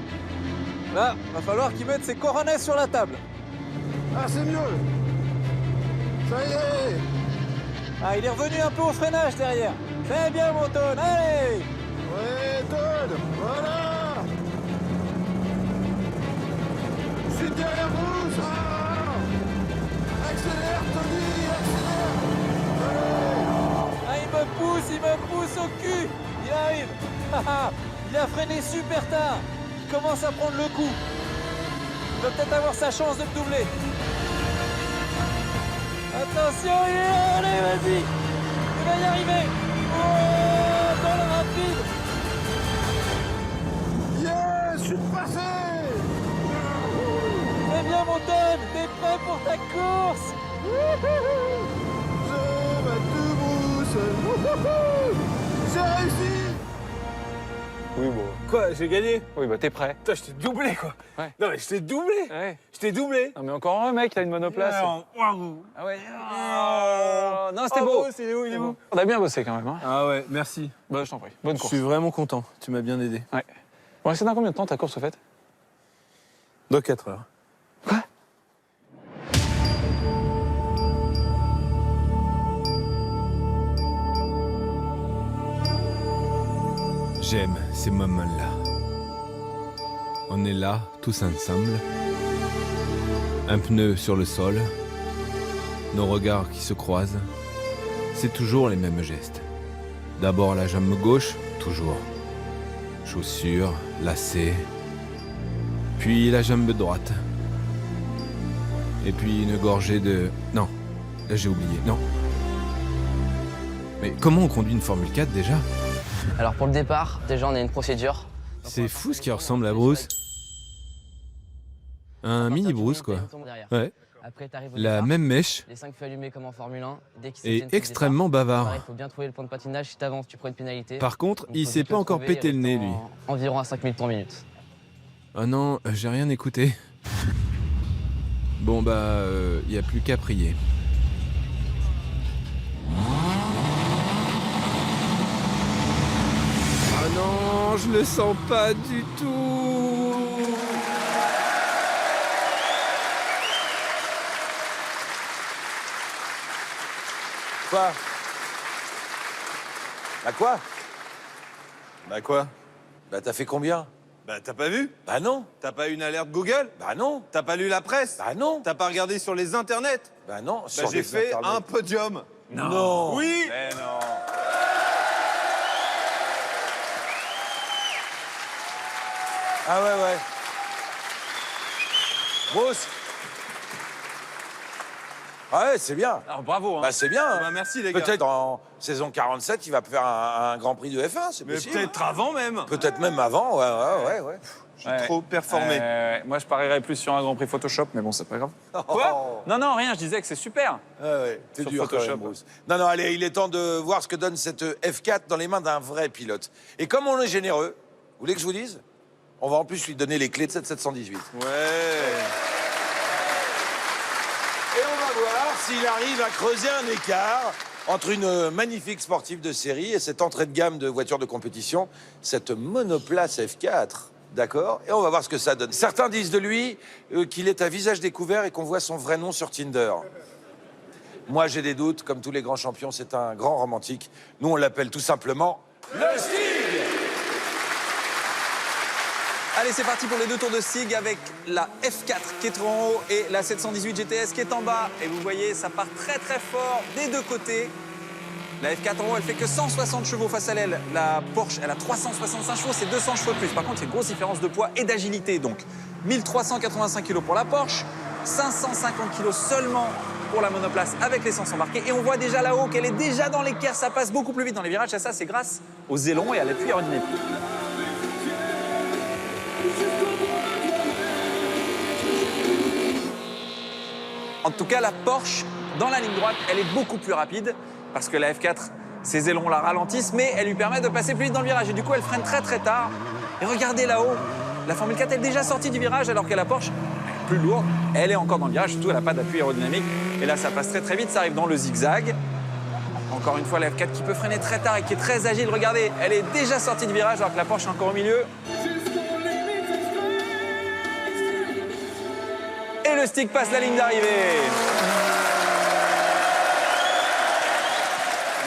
Là, va falloir qu'il mette ses coronets sur la table. Ah, c'est mieux. Ça y est. Ah, il est revenu un peu au freinage derrière. C'est bien, mon Tone. Allez! Ouais, Todd. Voilà. Je suis derrière vous. Ah. Accélère, Tony. Accélère. Ah, il me pousse au cul. Il arrive. Il a freiné super tard. Il commence à prendre le coup. Il va peut-être avoir sa chance de me doubler. Attention, il est là. Allez, vas-y. Il va y arriver. Oh, dans le rapide. Yes, je suis passé. C'est bien, mon Tone. T'es prêt pour ta course? J'ai battu Bruce. J'ai réussi. Oui, bon. Quoi, j'ai gagné? Oui, bah t'es prêt. Putain, je t'ai doublé, quoi. Ouais. Non, mais je t'ai doublé. Ouais. Je t'ai doublé. Non, mais encore un mec, t'as une monoplace. Waouh. Ah ouais. Oh, non, c'était beau. Il est où, il est où? On a bien bossé quand même. Hein. Ah ouais, merci. Bah, je t'en prie. Bonne Je course. suis vraiment content. Tu m'as bien aidé. Ouais. Bon, c'est dans combien de temps ta course au fait? Dans 4 heures. Quoi? J'aime ces moments-là. On est là, tous ensemble. Un pneu sur le sol. Nos regards qui se croisent. C'est toujours les mêmes gestes. D'abord la jambe gauche, toujours. Chaussures, lacets. Puis la jambe droite. Et puis une gorgée de... Non, là j'ai oublié, non. Mais comment on conduit une Formule 4 déjà? Alors pour le départ, déjà on a une procédure. C'est fou ce qui ressemble à Bruce. Un mini Bruce quoi. Ouais. Après, t'arrives au La départ, même mèche. les 5 feux allumés comme en Formule 1. Dès qu'ils Et s'éteignent, tu extrêmement départ. bavard. Pareil, il faut bien trouver le point de patinage. Si t'avances, tu prends une pénalité. Par contre, Donc, il faut s'est vite pas le encore trouver, pété le nez restant lui. Environ à 5 minutes par minute. Oh non, j'ai rien écouté. Bon bah, y a plus qu'à prier. Ah non, je le sens pas du tout. Quoi? Bah quoi? Bah quoi? Bah t'as fait combien? Bah t'as pas vu? Bah non. T'as pas eu une alerte Google? Bah non. T'as pas lu la presse? Bah non. T'as pas regardé sur les internets? Bah non. Bah Sur j'ai les fait internets. un podium. Non. Oui. Mais non. Ah ouais, ouais. Bruce. Ah ouais, c'est bien. Alors bravo. Hein. Bah c'est bien. hein. Bah merci les gars. Peut-être en saison 47, il va faire un Grand Prix de F1, c'est Mais possible. peut-être avant même. Peut-être même avant, ouais. J'ai trop performé. Moi, je parierais plus sur un Grand Prix Photoshop, mais bon, c'est pas grave. Quoi? Non, non, rien, je disais que c'est super. Ouais, c'est Sur dur quand Photoshop. même, Bruce. Non, allez, il est temps de voir ce que donne cette F4 dans les mains d'un vrai pilote. Et comme on est généreux, vous voulez que je vous dise? On va en plus lui donner les clés de cette 718. Ouais. Et on va voir s'il arrive à creuser un écart entre une magnifique sportive de série et cette entrée de gamme de voiture de compétition, cette monoplace F4. D'accord? Et on va voir ce que ça donne. Certains disent de lui qu'il est à visage découvert et qu'on voit son vrai nom sur Tinder. Moi, j'ai des doutes. Comme tous les grands champions, c'est un grand romantique. Nous, on l'appelle tout simplement le Stig. Allez, c'est parti pour les deux tours de Stig avec la F4 qui est en haut et la 718 GTS qui est en bas. Et vous voyez, ça part très très fort des deux côtés. La F4 en haut, elle fait que 160 chevaux face à l'aile. La Porsche, elle a 365 chevaux, c'est 200 chevaux de plus. Par contre, il y a une grosse différence de poids et d'agilité. Donc, 1385 kg pour la Porsche, 550 kg seulement pour la monoplace avec l'essence embarquée. Et on voit déjà là-haut qu'elle est déjà dans l'équerre, ça passe beaucoup plus vite dans les virages. Et ça, c'est grâce aux ailerons et à l'appui aérodynamique. En tout cas, la Porsche, dans la ligne droite, elle est beaucoup plus rapide parce que la F4, ses ailerons la ralentissent, mais elle lui permet de passer plus vite dans le virage. Et du coup, elle freine très très tard. Et regardez là-haut, la Formule 4 est déjà sortie du virage alors que la Porsche, elle est plus lourde, elle est encore dans le virage, surtout elle n'a pas d'appui aérodynamique. Et là, ça passe très très vite, ça arrive dans le zigzag. Encore une fois, la F4 qui peut freiner très tard et qui est très agile. Regardez, elle est déjà sortie du virage alors que la Porsche est encore au milieu. Et le Stig passe la ligne d'arrivée.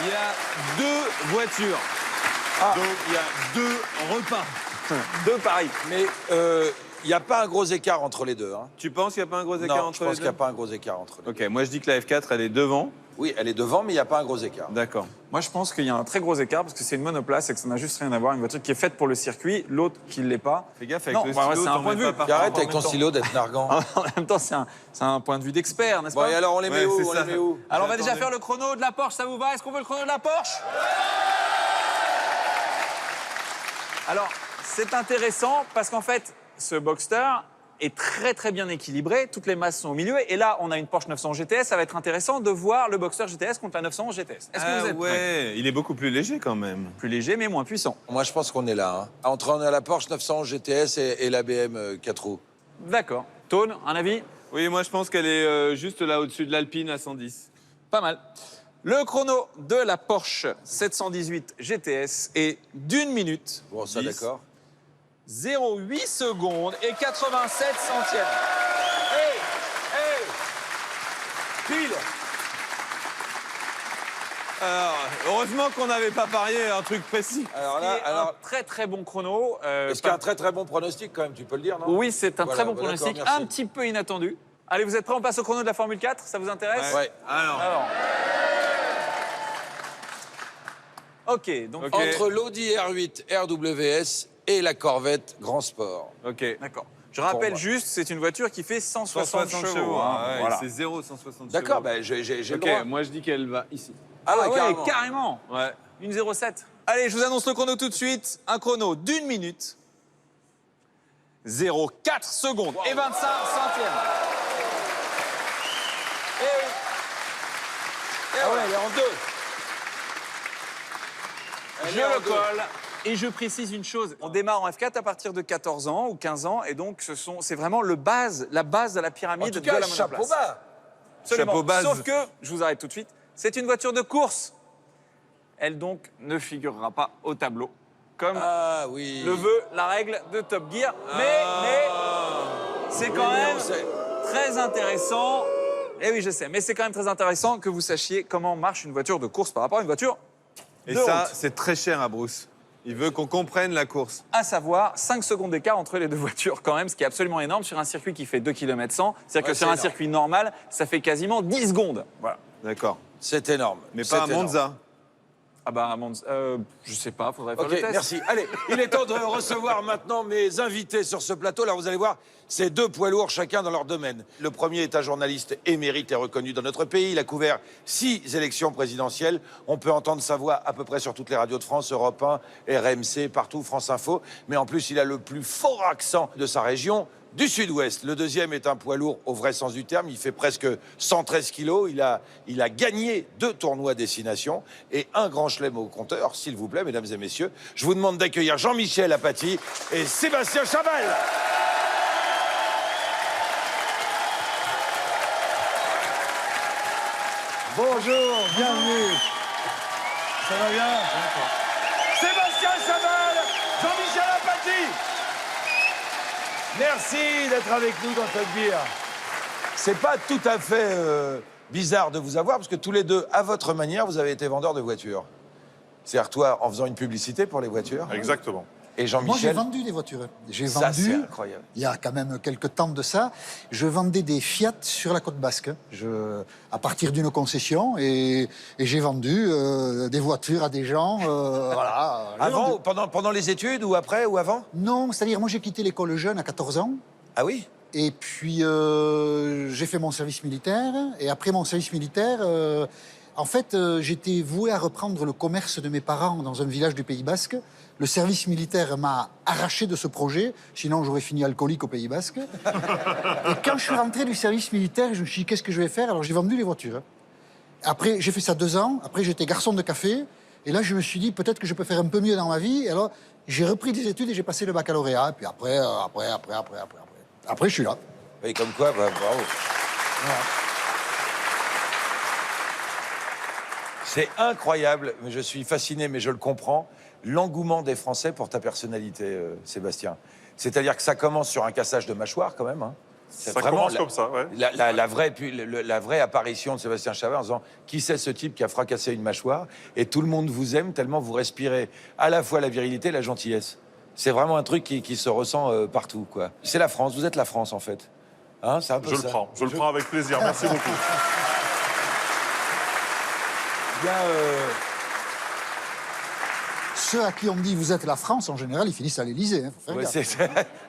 Il y a deux voitures. Donc il y a deux repas. Deux paris. Mais il n'y a pas un gros écart entre les deux. Hein. Tu penses qu'il n'y a pas un gros écart Non, entre je pense les qu'il n'y a deux? pas un gros écart entre les deux. Ok, moi je dis que la F4 elle est devant. Oui, elle est devant, mais il n'y a pas un gros écart. D'accord. Moi, je pense qu'il y a un très gros écart parce que c'est une monoplace et que ça n'a juste rien à voir. Une voiture qui est faite pour le circuit, l'autre qui ne l'est pas. Fais gaffe avec Non, le bah ouais, stylo, c'est un t'en point de mets vue. pas partout. Arrête avec en ton même temps. stylo d'être narguant. En même temps, c'est un point de vue d'expert, n'est-ce Bon, pas? et alors on les met Ouais, où? c'est On ça. les met où? Alors, on va déjà Attendez. faire le chrono de la Porsche, ça vous va? Est-ce qu'on veut le chrono de la Porsche? Alors, c'est intéressant parce qu'en fait, ce Boxster est très très bien équilibré, toutes les masses sont au milieu et là on a une Porsche 911 GTS, ça va être intéressant de voir le Boxster GTS contre la 911 GTS. Est-ce que vous êtes prêts? ouais, il est beaucoup plus léger quand même. Plus léger mais moins puissant. Moi, je pense qu'on est là. Hein. Entre la Porsche 911 GTS et la BM 4 roues. D'accord. Tone, un avis? Oui, moi je pense qu'elle est juste là au-dessus de l'Alpine à 110. Pas mal. Le chrono de la Porsche 718 GTS est d'1 minute. Bon, ça 10. d'accord. 0,8 secondes et 87 centièmes. Hey! Pile! Alors, heureusement qu'on n'avait pas parié un truc précis. Alors Qui là, est un très très bon chrono. est-ce qu'il y a un très très bon pronostic quand même, tu peux le dire, non? Oui, c'est un Voilà, très bon bah, pronostic, d'accord, merci. un petit peu inattendu. Allez, vous êtes prêts? On passe au chrono de la Formule 4, ça vous intéresse? Ouais. Alors, Alors, Ok, donc... Entre l'Audi R8 RWS et la Corvette Grand Sport. Ok, d'accord. Je rappelle moi. juste, c'est une voiture qui fait 160 chevaux. hein, hein, ouais, voilà. C'est 0, 160 D'accord, chevaux. bah, j'ai le Ok, droit. moi je dis qu'elle va ici. Ah ouais, ouais, carrément. carrément. Ouais. Une 07. Allez, je vous annonce le chrono tout de suite. Un chrono d'1 minute, 0,4 secondes et 25 centièmes. Eh oui. Ah ouais, elle est en deux. Je le colle. Et je précise une chose, on démarre en F4 à partir de 14 ans ou 15 ans, et donc c'est vraiment la base de la pyramide En tout de cas, la chapeau monoplace. bas. Absolument. Chapeau base. Sauf que, je vous arrête tout de suite, c'est une voiture de course. Elle donc ne figurera pas au tableau, comme Ah oui. le veut la règle de Top Gear. Mais c'est quand même très intéressant. Eh oui, je sais, mais c'est quand même très intéressant que vous sachiez comment marche une voiture de course par rapport à une voiture Et de ça, route. c'est très cher à Bruce. Il veut qu'on comprenne la course. À savoir 5 secondes d'écart entre les deux voitures quand même, ce qui est absolument énorme sur un circuit qui fait 2 km 100. C'est-à-dire Ouais, que sur c'est un énorme. circuit normal, ça fait quasiment 10 secondes. Voilà. D'accord. C'est énorme. Mais C'est pas à énorme. Monza. Ah bah, je sais pas, faudrait faire Ok, le test. merci. Allez, il est temps de recevoir maintenant mes invités sur ce plateau. Alors, vous allez voir, c'est deux poids lourds, chacun dans leur domaine. Le premier est un journaliste émérite et reconnu dans notre pays. Il a couvert 6 élections présidentielles. On peut entendre sa voix à peu près sur toutes les radios de France, Europe 1, RMC, partout, France Info. Mais en plus, il a le plus fort accent de sa région, du Sud-Ouest. Le deuxième est un poids lourd au vrai sens du terme. Il fait presque 113 kilos. Il a gagné 2 tournois destination et un grand chelem au compteur, s'il vous plaît, mesdames et messieurs. Je vous demande d'accueillir Jean-Michel Apathy et Sébastien Chaval. Bonjour, bienvenue. Ça va bien? Sébastien Chaval, Jean-Michel Apathy. Merci d'être avec nous dans Top Gear. C'est pas tout à fait bizarre de vous avoir, parce que tous les deux, à votre manière, vous avez été vendeurs de voitures. C'est-à-dire toi, en faisant une publicité pour les voitures. Exactement. Et Moi, j'ai Jean-Michel. vendu des voitures. J'ai Ça, c'est vendu, incroyable. il y a quand même quelques temps de ça, je vendais des Fiat sur la côte basque, à partir d'une concession, et j'ai vendu des voitures à des gens. Voilà. J'ai Avant, vendu. pendant les études, ou après, ou avant? Non, c'est-à-dire, moi, j'ai quitté l'école jeune à 14 ans. Ah oui? Et puis, j'ai fait mon service militaire. Et après mon service militaire, en fait, j'étais voué à reprendre le commerce de mes parents dans un village du Pays Basque. Le service militaire m'a arraché de ce projet, sinon j'aurais fini alcoolique au Pays Basque. Et quand je suis rentré du service militaire, je me suis dit, qu'est-ce que je vais faire? Alors j'ai vendu les voitures. Après, j'ai fait ça 2 ans. Après, j'étais garçon de café. Et là, je me suis dit, peut-être que je peux faire un peu mieux dans ma vie. Et alors, j'ai repris des études et j'ai passé le baccalauréat. Et puis après, je suis là. Et comme quoi, bah, bravo. Voilà. C'est incroyable, mais je suis fasciné, mais je le comprends, l'engouement des Français pour ta personnalité, Sébastien. C'est-à-dire que ça commence sur un cassage de mâchoire, quand même. Hein. C'est Ça vraiment commence comme ça, ouais. la vraie apparition de Sébastien Chaval en disant « Qui c'est ce type qui a fracassé une mâchoire ?» Et tout le monde vous aime tellement vous respirez à la fois la virilité et la gentillesse. C'est vraiment un truc qui se ressent partout, quoi. C'est la France, vous êtes la France, en fait. Hein, c'est un peu Je ça. le prends avec plaisir. Merci beaucoup. Bien, Ceux à qui on dit vous êtes la France, en général, ils finissent à l'Élysée. Hein, faut faire ouais, gaffe.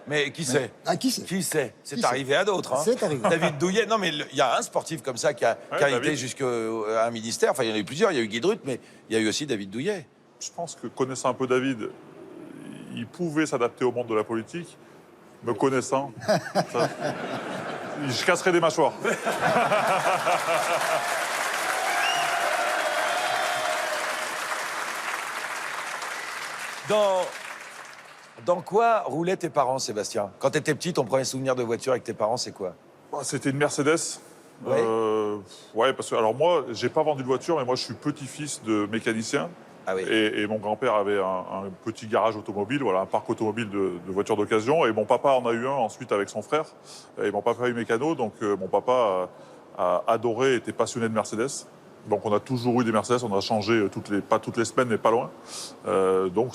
mais qui sait? Qui c'est? Qui sait? C'est Qui sait arrivé à d'autres. Hein. C'est arrivé. David Douillet. Non, mais il y a un sportif comme ça qui a David. été jusqu'à un ministère. Enfin, il y en a eu plusieurs. Il y a eu Guy Drut, mais il y a eu aussi David Douillet. Je pense que connaissant un peu David, il pouvait s'adapter au monde de la politique. Me connaissant, je casserais des mâchoires. Dans quoi roulaient tes parents, Sébastien? Quand tu étais petit, ton premier souvenir de voiture avec tes parents, c'est quoi? C'était une Mercedes. Ouais. Ouais, parce que alors moi, j'ai pas vendu de voiture, mais moi, je suis petit-fils de mécanicien. Ah oui. Et mon grand-père avait un petit garage automobile, voilà, un parc automobile de voitures d'occasion. Et mon papa en a eu un ensuite avec son frère. Et mon papa est mécano, donc mon papa a adoré, était passionné de Mercedes. Donc on a toujours eu des Mercedes, on a changé pas toutes les semaines, mais pas loin. Donc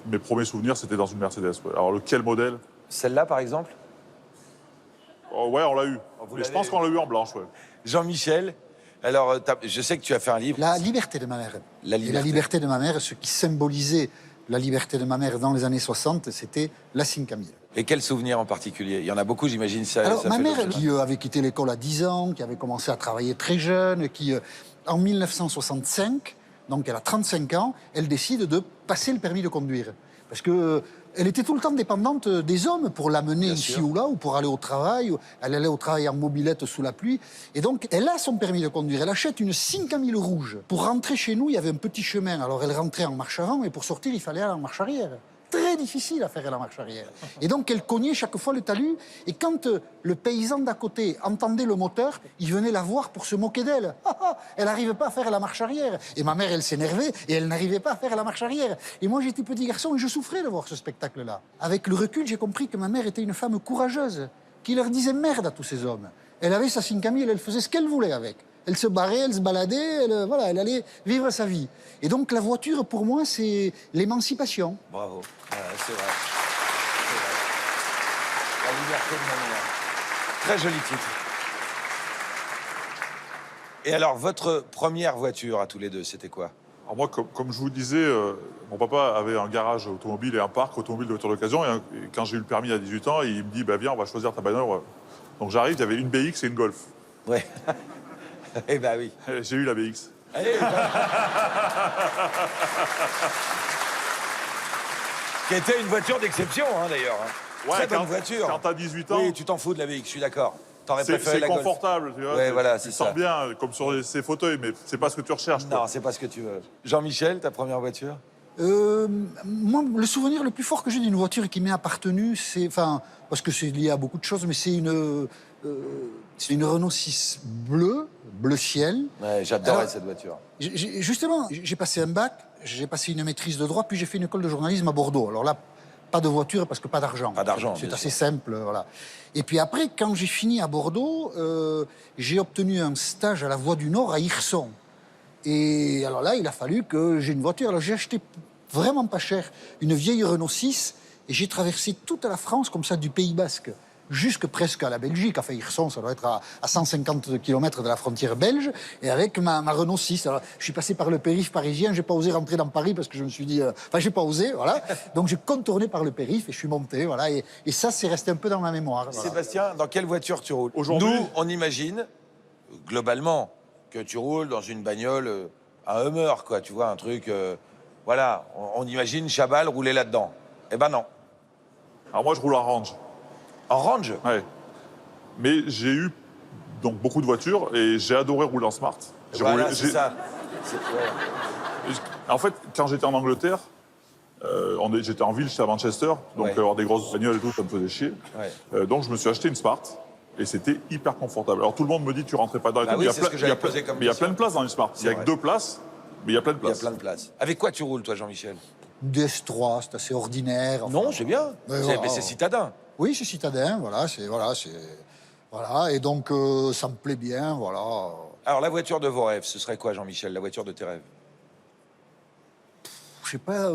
mes premiers souvenirs, c'était dans une Mercedes. Ouais. Alors lequel modèle? Celle-là, par exemple? Oh, ouais, on l'a eu. vous Mais je l'avez pense eu. qu'on l'a eu en blanche, ouais. Jean-Michel, Alors, je sais que tu as fait un livre. La liberté de ma mère. La Et la liberté. liberté de ma mère, ce qui symbolisait la liberté de ma mère dans les années 60, c'était la 5000. Et quel souvenir en particulier? Il y en a beaucoup, j'imagine. Ça, Alors, ça ma fait mère, l'objet. qui avait quitté l'école à 10 ans, qui avait commencé à travailler très jeune, qui, en 1965, donc elle a 35 ans, elle décide de passer le permis de conduire. Parce que elle était tout le temps dépendante des hommes pour l'amener Bien ici sûr. ou là, ou pour aller au travail. Elle allait au travail en mobilette sous la pluie. Et donc, elle a son permis de conduire. Elle achète une 5000 rouge. Pour rentrer chez nous, il y avait un petit chemin. Alors, elle rentrait en marche avant, et pour sortir, il fallait aller en marche arrière. Très difficile à faire la marche arrière. Et donc, elle cognait chaque fois le talus. Et quand le paysan d'à côté entendait le moteur, il venait la voir pour se moquer d'elle. Elle n'arrivait pas à faire la marche arrière. Et ma mère, elle s'énervait et elle n'arrivait pas à faire la marche arrière. Et moi, j'étais petit garçon et je souffrais de voir ce spectacle-là. Avec le recul, j'ai compris que ma mère était une femme courageuse, qui leur disait merde à tous ces hommes. Elle avait sa 5000, elle faisait ce qu'elle voulait avec. Elle se barrait, elle se baladait, elle allait vivre sa vie. Et donc, la voiture, pour moi, c'est l'émancipation. Bravo. Ouais, c'est vrai. C'est vrai. La liberté de ma mère. Très joli titre. Et alors, votre première voiture à tous les deux, c'était quoi? Alors moi, comme je vous le disais, mon papa avait un garage automobile et un parc automobile de voitures d'occasion. Et quand j'ai eu le permis à 18 ans, il me dit, bah, viens, on va choisir ta bagnole. Donc j'arrive, il y avait une BX et une Golf. Ouais. Eh ben oui. J'ai eu la BX. Qui était une voiture d'exception, hein, d'ailleurs. Ouais, Très bonne voiture. Quand t'as 18 ans, Oui, tu t'en fous de la BX, je suis d'accord. T'aurais préféré c'est la Golf. confortable. Tu vois, Ouais, voilà, c'est tu sens ça. bien, comme sur ces fauteuils, mais c'est pas ce que tu recherches. Non, quoi. c'est pas ce que tu veux. Jean-Michel, ta première voiture? Moi, le souvenir le plus fort que j'ai d'une voiture qui m'est appartenue, c'est, enfin, parce que c'est lié à beaucoup de choses, mais c'est une Renault 6 bleu ciel. Ouais, j'adorais Alors, cette voiture. Justement, j'ai passé un bac, j'ai passé une maîtrise de droit, puis j'ai fait une école de journalisme à Bordeaux. Alors là, pas de voiture parce que pas d'argent. Pas d'argent, C'est bien assez sûr. simple, voilà. Et puis après, quand j'ai fini à Bordeaux, j'ai obtenu un stage à la Voie du Nord à Hirson. Et alors là, il a fallu que j'ai une voiture. Alors j'ai acheté vraiment pas cher une vieille Renault 6 et j'ai traversé toute la France comme ça, du Pays Basque jusque presque à la Belgique. Enfin, Hirson, ça doit être à 150 km de la frontière belge. Et avec ma Renault 6, alors, je suis passé par le périph' parisien. J'ai pas osé rentrer dans Paris parce que je me suis dit... Enfin, j'ai pas osé, voilà. Donc j'ai contourné par le périph' et je suis monté, voilà. Et ça, c'est resté un peu dans ma mémoire. Voilà. Sébastien, dans quelle voiture tu roules? Aujourd'hui- Nous, on imagine, globalement, que tu roules dans une bagnole, un Hummer, quoi, tu vois, un truc... voilà, on imagine Chabal rouler là-dedans. Eh ben non. Alors moi, je roule en Range. En Range? Ouais. Mais j'ai eu donc beaucoup de voitures et j'ai adoré rouler en Smart. J'ai Voilà, roulé- c'est j'ai- ça. Ouais. En fait, quand j'étais en Angleterre, j'étais en ville, j'étais à Manchester, donc Ouais. avoir des grosses bagnoles et tout, ça me faisait chier. Ouais. Donc je me suis acheté une Smart et c'était hyper confortable. Alors tout le monde me dit tu rentrais pas dedans et Bah tout, oui, mais c'est ce que j'avais posé comme mais il y a question. plein de places dans une Smart. Il y a vrai. que 2 places, mais il y a plein de Il y a places. plein de places. Avec quoi tu roules, toi, Jean-Michel? DS3, c'est assez ordinaire. enfin. Non, c'est bien. Ouais, C'est- voilà. Mais c'est citadin. Oui, c'est citadin, voilà, voilà, et donc ça me plaît bien, voilà. Alors, la voiture de vos rêves, ce serait quoi, Jean-Michel? La voiture de tes rêves? Je sais pas,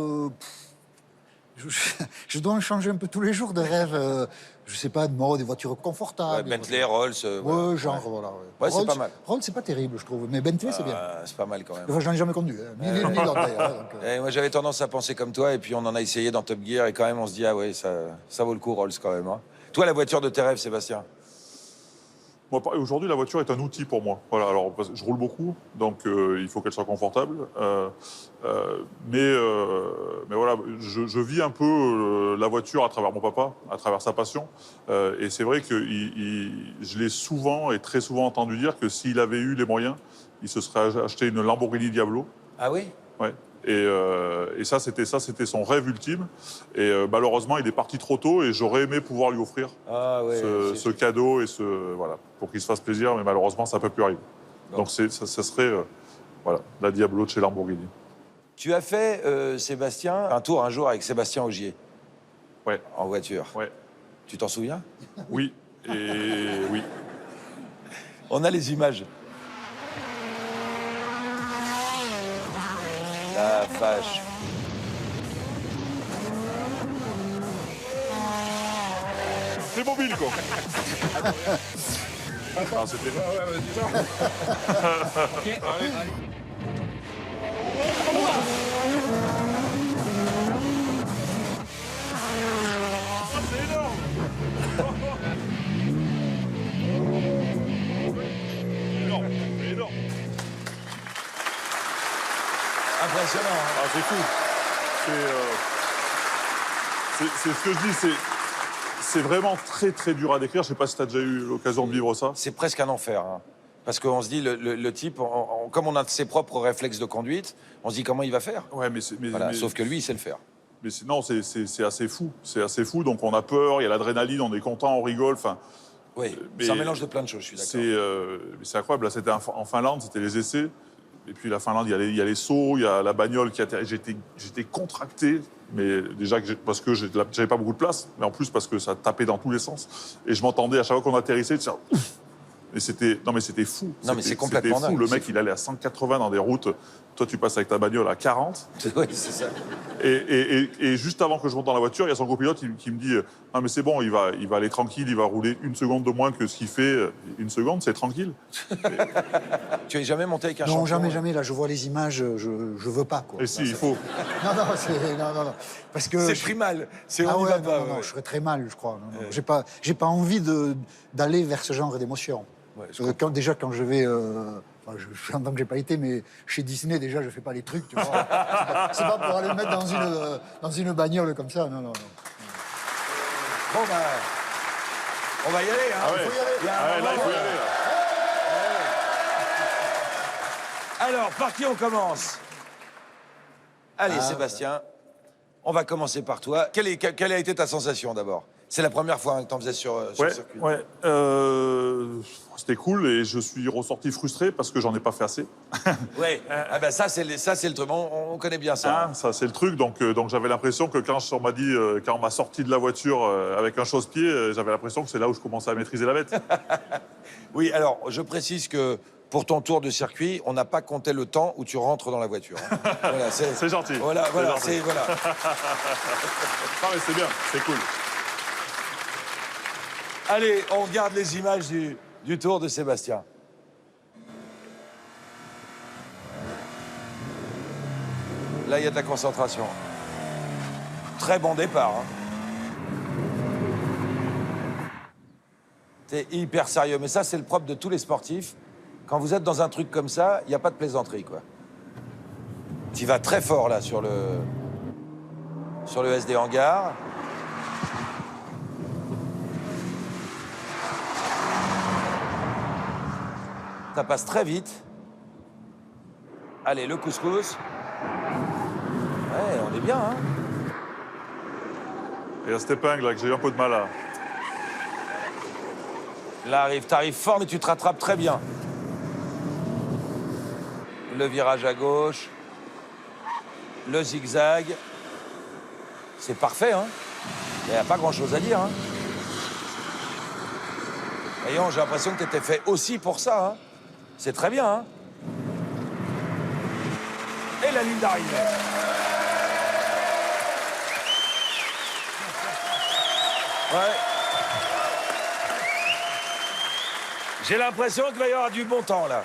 je dois en changer un peu tous les jours de rêve. Je sais pas, des voitures confortables. Ouais, Bentley, Rolls. Ouais, genre, voilà. Ouais, c'est Rolls, pas mal. Rolls, c'est pas terrible, je trouve, mais Bentley, c'est bien. C'est pas mal quand même. Enfin, je n'en ai jamais conduit, hein. ni l'une ni l'autre d'ailleurs. hein, donc, Et moi, j'avais tendance à penser comme toi, et puis on en a essayé dans Top Gear, et quand même, on se dit, ah ouais, ça vaut le coup, Rolls, quand même. Hein. Toi, la voiture de tes rêves, Sébastien? Moi, aujourd'hui, la voiture est un outil pour moi. Voilà, alors parce que je roule beaucoup, donc il faut qu'elle soit confortable. Mais voilà, je vis un peu la voiture à travers mon papa, à travers sa passion. Et c'est vrai que je l'ai souvent et très souvent entendu dire que s'il avait eu les moyens, il se serait acheté une Lamborghini Diablo. Ah oui? Ouais. Et ça, c'était son rêve ultime. Et malheureusement, il est parti trop tôt et j'aurais aimé pouvoir lui offrir Ah ouais. ce cadeau et voilà, pour qu'il se fasse plaisir, mais malheureusement, ça ne peut plus arriver. Bon. Donc ça serait voilà, la Diablo de chez Lamborghini. Tu as fait, Sébastien, un tour un jour avec Sébastien Ogier. Ouais. En voiture. Ouais. Tu t'en souviens? Oui, et oui. On a les images. La vache. C'est mobile, quoi. Ah, c'était... Impressionnant. Hein. Ah, c'est fou. C'est ce que je dis, c'est vraiment très très dur à décrire. Je sais pas si tu as déjà eu l'occasion de vivre ça. C'est presque un enfer. Hein. Parce qu'on se dit, le type, comme on a ses propres réflexes de conduite, on se dit comment il va faire. Ouais, Voilà, sauf que lui, il sait le faire. Mais non, c'est assez fou. C'est assez fou. Donc on a peur, il y a l'adrénaline, on est content, on rigole. Enfin, oui, c'est un mélange de plein de choses, je suis d'accord. C'est incroyable. Là, c'était en Finlande, c'était les essais. Et puis la Finlande, il y a les sauts, il y a la bagnole qui atterrit. J'étais contracté, mais déjà parce que j'avais pas beaucoup de place, mais en plus parce que ça tapait dans tous les sens. Et je m'entendais à chaque fois qu'on atterrissait, dire ouf. Et c'était fou. Non, mais c'est complètement fou. dingue. Le mec, il allait à 180 dans des routes. Toi, tu passes avec ta bagnole à 40. Oui, c'est ça. Et juste avant que je monte dans la voiture, il y a son copilote qui me dit « Non, mais c'est bon, il va aller tranquille, il va rouler 1 seconde de moins que ce qu'il fait. 1 seconde, c'est tranquille. » Tu es jamais monté avec un champion? Non, jamais, jamais. Là, je vois les images, je veux pas, quoi. Et si, il faut. Non. Parce que c'est pris mal. C'est ah on y ouais, va pas. non, je serais très mal, je crois. Non. J'ai pas envie d'aller vers ce genre d'émotion. Ouais, Déjà, quand je vais... je fais longtemps que j'ai pas été, mais chez Disney, déjà, je fais pas les trucs, tu vois. C'est pas pour aller me mettre dans une bagnole comme ça, non. Bon, ben, on va y aller, hein. Ah ouais. Il faut y aller. Ah ouais, là, il faut y aller. Là. Alors, par qui on commence? Allez, Sébastien, on va commencer par toi. Quelle a été ta sensation, d'abord? C'est la première fois que tu en faisais sur le circuit. Ouais. C'était cool et je suis ressorti frustré parce que j'en ai pas fait assez. Oui, ah ben ça c'est le truc, on connaît bien ça. Ça c'est le truc, donc j'avais l'impression que quand on m'a sorti de la voiture avec un chausse-pied, j'avais l'impression que c'est là où je commençais à maîtriser la bête. Oui, alors je précise que pour ton tour de circuit, on n'a pas compté le temps où tu rentres dans la voiture. Hein. Voilà, c'est gentil. Voilà, c'est voilà. Non mais c'est bien, c'est cool. Allez, on regarde les images du tour de Sébastien. Là, il y a de la concentration. Très bon départ. Hein. T'es hyper sérieux. Mais ça, c'est le propre de tous les sportifs. Quand vous êtes dans un truc comme ça, il n'y a pas de plaisanterie, quoi. Tu vas très fort, là, sur le SD Hangar. Ça passe très vite. Allez, le couscous. Ouais, on est bien, hein. Et à cette épingle, là, que j'ai eu un peu de mal à... Là, t'arrives fort, mais tu te rattrapes très bien. Le virage à gauche. Le zigzag. C'est parfait, hein. Il n'y a pas grand-chose à dire, hein. Voyons, j'ai l'impression que tu étais fait aussi pour ça, hein. C'est très bien, hein. Et la ligne d'arrivée. Ouais. J'ai l'impression qu'il va y avoir du bon temps, là.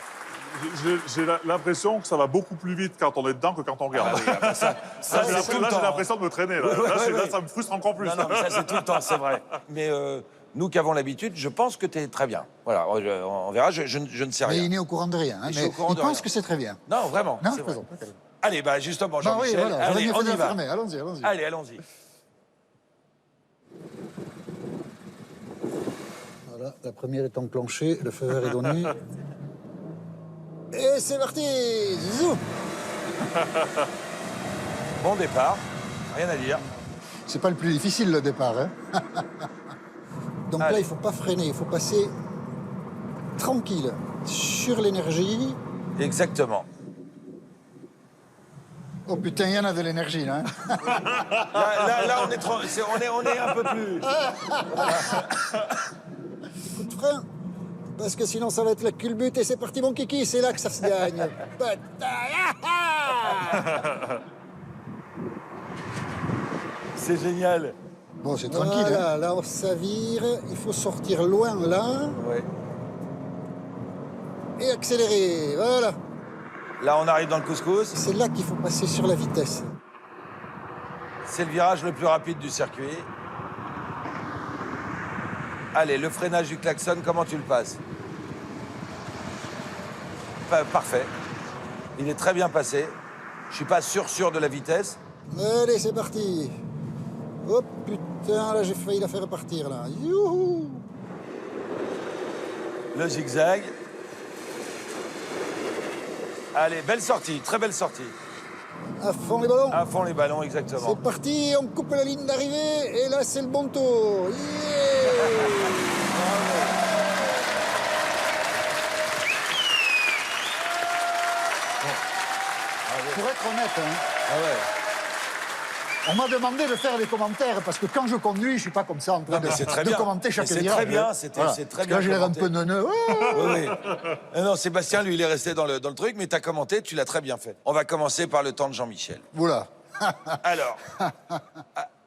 J'ai l'impression que ça va beaucoup plus vite quand on est dedans que quand on regarde. Ah oui, bah ça J'ai l'impression de me traîner. Là, là, ça me frustre encore plus. Non, mais ça, c'est tout le temps, c'est vrai. Mais nous qui avons l'habitude, je pense que tu es très bien. Voilà, on verra, je ne sais rien. Mais il n'est au courant de rien. Hein, mais il pense que c'est très bien. Non, vraiment. Non, c'est vrai. pas vrai. Allez, bah justement, Oui, Jean-Michel, voilà, allez, on y va. Allons-y. Allez, allons-y. Voilà, la première est enclenchée, le feu vert est donné. Et c'est parti. Zou. Bon départ, rien à dire. C'est pas le plus difficile, le départ. Hein. Donc Allez. là, il ne faut pas freiner, il faut passer tranquille sur l'énergie. Exactement. Oh putain, il y en a de l'énergie, là. Hein. Là, on est un peu plus... Coup de frein, parce que sinon ça va être la culbute et c'est parti mon kiki, c'est là que ça se gagne. C'est génial. Bon, c'est tranquille. Voilà, hein. Là, ça vire, il faut sortir loin, là. Ouais. et accélérer. Voilà. Là, on arrive dans le couscous. C'est là qu'il faut passer sur la vitesse. C'est le virage le plus rapide du circuit. Allez, le freinage du klaxon, comment tu le passes? Parfait. Il est très bien passé. Je suis pas sûr de la vitesse. Allez, c'est parti. Oh putain, là j'ai failli la faire repartir là. Youhou! Le zigzag. Allez, belle sortie, très belle sortie. À fond les ballons. À fond les ballons, exactement. C'est parti, on coupe la ligne d'arrivée et là c'est le bon tour. Pour être honnête, hein, Ah ouais. on m'a demandé de faire des commentaires parce que quand je conduis, je suis pas comme ça en train Non, mais c'est très de bien. commenter chaque Mais c'est virage. très bien, Voilà. c'est très Parce que bien là, j'ai l'air un peu commenté. neuneux. Oui, oui. Non, Sébastien, lui, il est resté dans le truc, mais t'as commenté, tu l'as très bien fait. On va commencer par le temps de Jean-Michel. Voilà.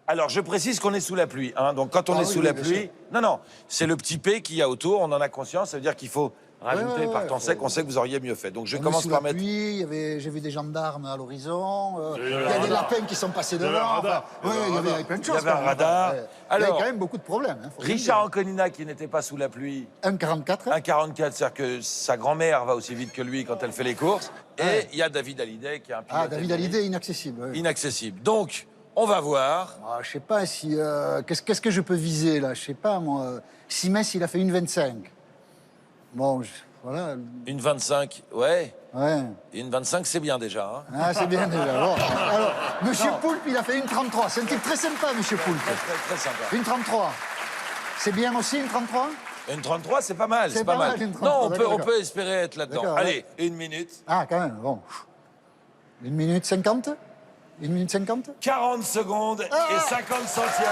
Alors, je précise qu'on est sous la pluie. Hein. Donc, quand on est oui, sous oui, la bien pluie, non, c'est le petit P qu'il y a autour. On en a conscience. Ça veut dire qu'il faut rajouter par temps sec. On sait que vous auriez mieux fait. Donc, je On est commence sous par la mettre. pluie, j'ai vu des gendarmes à l'horizon, il y a radar. des lapins qui sont passés Il y avait devant. un radar. Enfin, il y avait plein de choses. Il y avait un quand même. radar. Ouais. Il y Alors, avait quand même beaucoup de problèmes. Hein, faut Richard le Anconina, qui n'était pas sous la pluie, dire. 1,44. 1,44, c'est-à-dire que sa grand-mère va aussi vite que lui quand elle fait les courses. Et il y a David Hallyday, qui est un pilote Ah, David Hallyday, inaccessible. ouais. inaccessible. Donc, on va voir. Ah, je sais pas si... Qu'est-ce que je peux viser, là? Je sais pas, moi. Simès, il a fait 1,25. Bon, voilà. Une 25, ouais. Ouais. Une 25, c'est bien déjà. Hein. Ah, c'est bien déjà. Bon. Alors, Monsieur Poulpe, il a fait 1,33. C'est un type très sympa, Monsieur Poulpe. Très sympa. 1,33. C'est bien aussi, 1,33? Une 33, c'est pas mal. C'est pas pas mal. mal, une 33, Non, on d'accord. peut espérer être là-dedans. D'accord, Allez, une minute. Ah, quand même, bon. 1 minute 50? 1 minute 50? 40 secondes et 50 centièmes.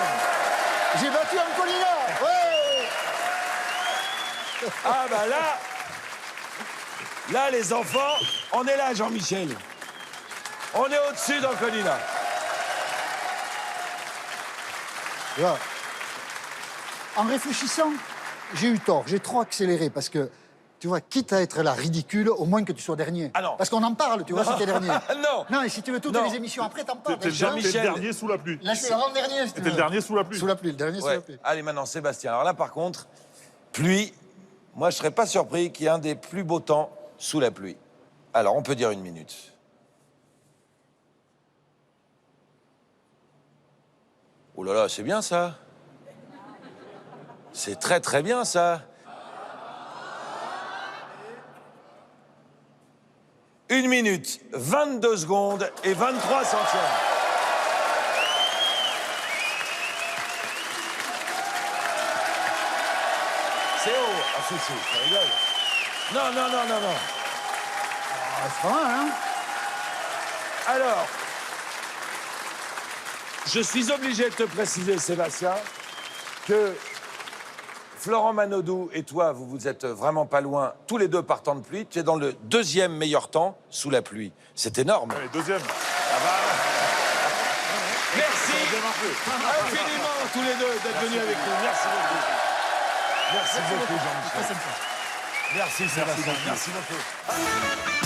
J'ai battu Anconina. Ouais. Ah bah là, les enfants, on est là, Jean-Michel. On est au-dessus d'Anconina. Voilà. En réfléchissant, j'ai eu tort. J'ai trop accéléré parce que, tu vois, quitte à être là ridicule, au moins que tu sois dernier. Ah non. Parce qu'on en parle, tu vois, si t'es dernier. Non. Non, et si tu veux toutes Non. les émissions après, t'en parles. T'es le Jean-Michel. dernier sous la pluie. Là, je suis l'avant-dernier, si tu T'es veux. le dernier sous la pluie. Sous la pluie, le dernier sous Ouais. la pluie. Allez, maintenant, Sébastien. Alors là, par contre, pluie, moi, je serais pas surpris qu'il y ait un des plus beaux temps sous la pluie. Alors, on peut dire une minute. Oh là là, c'est bien, ça. C'est très, très bien, ça. 1 minute, 22 secondes et 23 centièmes. C'est haut. Ah, si, ça rigole. Non, non, non, non, non. Ah, c'est pas mal, hein? Alors, je suis obligé de te préciser, Sébastien, que Florent Manodou et toi, vous êtes vraiment pas loin, tous les deux partant de pluie. Tu es dans le 2e meilleur temps sous la pluie. C'est énorme. Allez, deuxième. Merci infiniment tous les deux d'être venus avec nous. Merci beaucoup. Merci beaucoup, Jean-Michel. Merci, Sébastien. Merci beaucoup.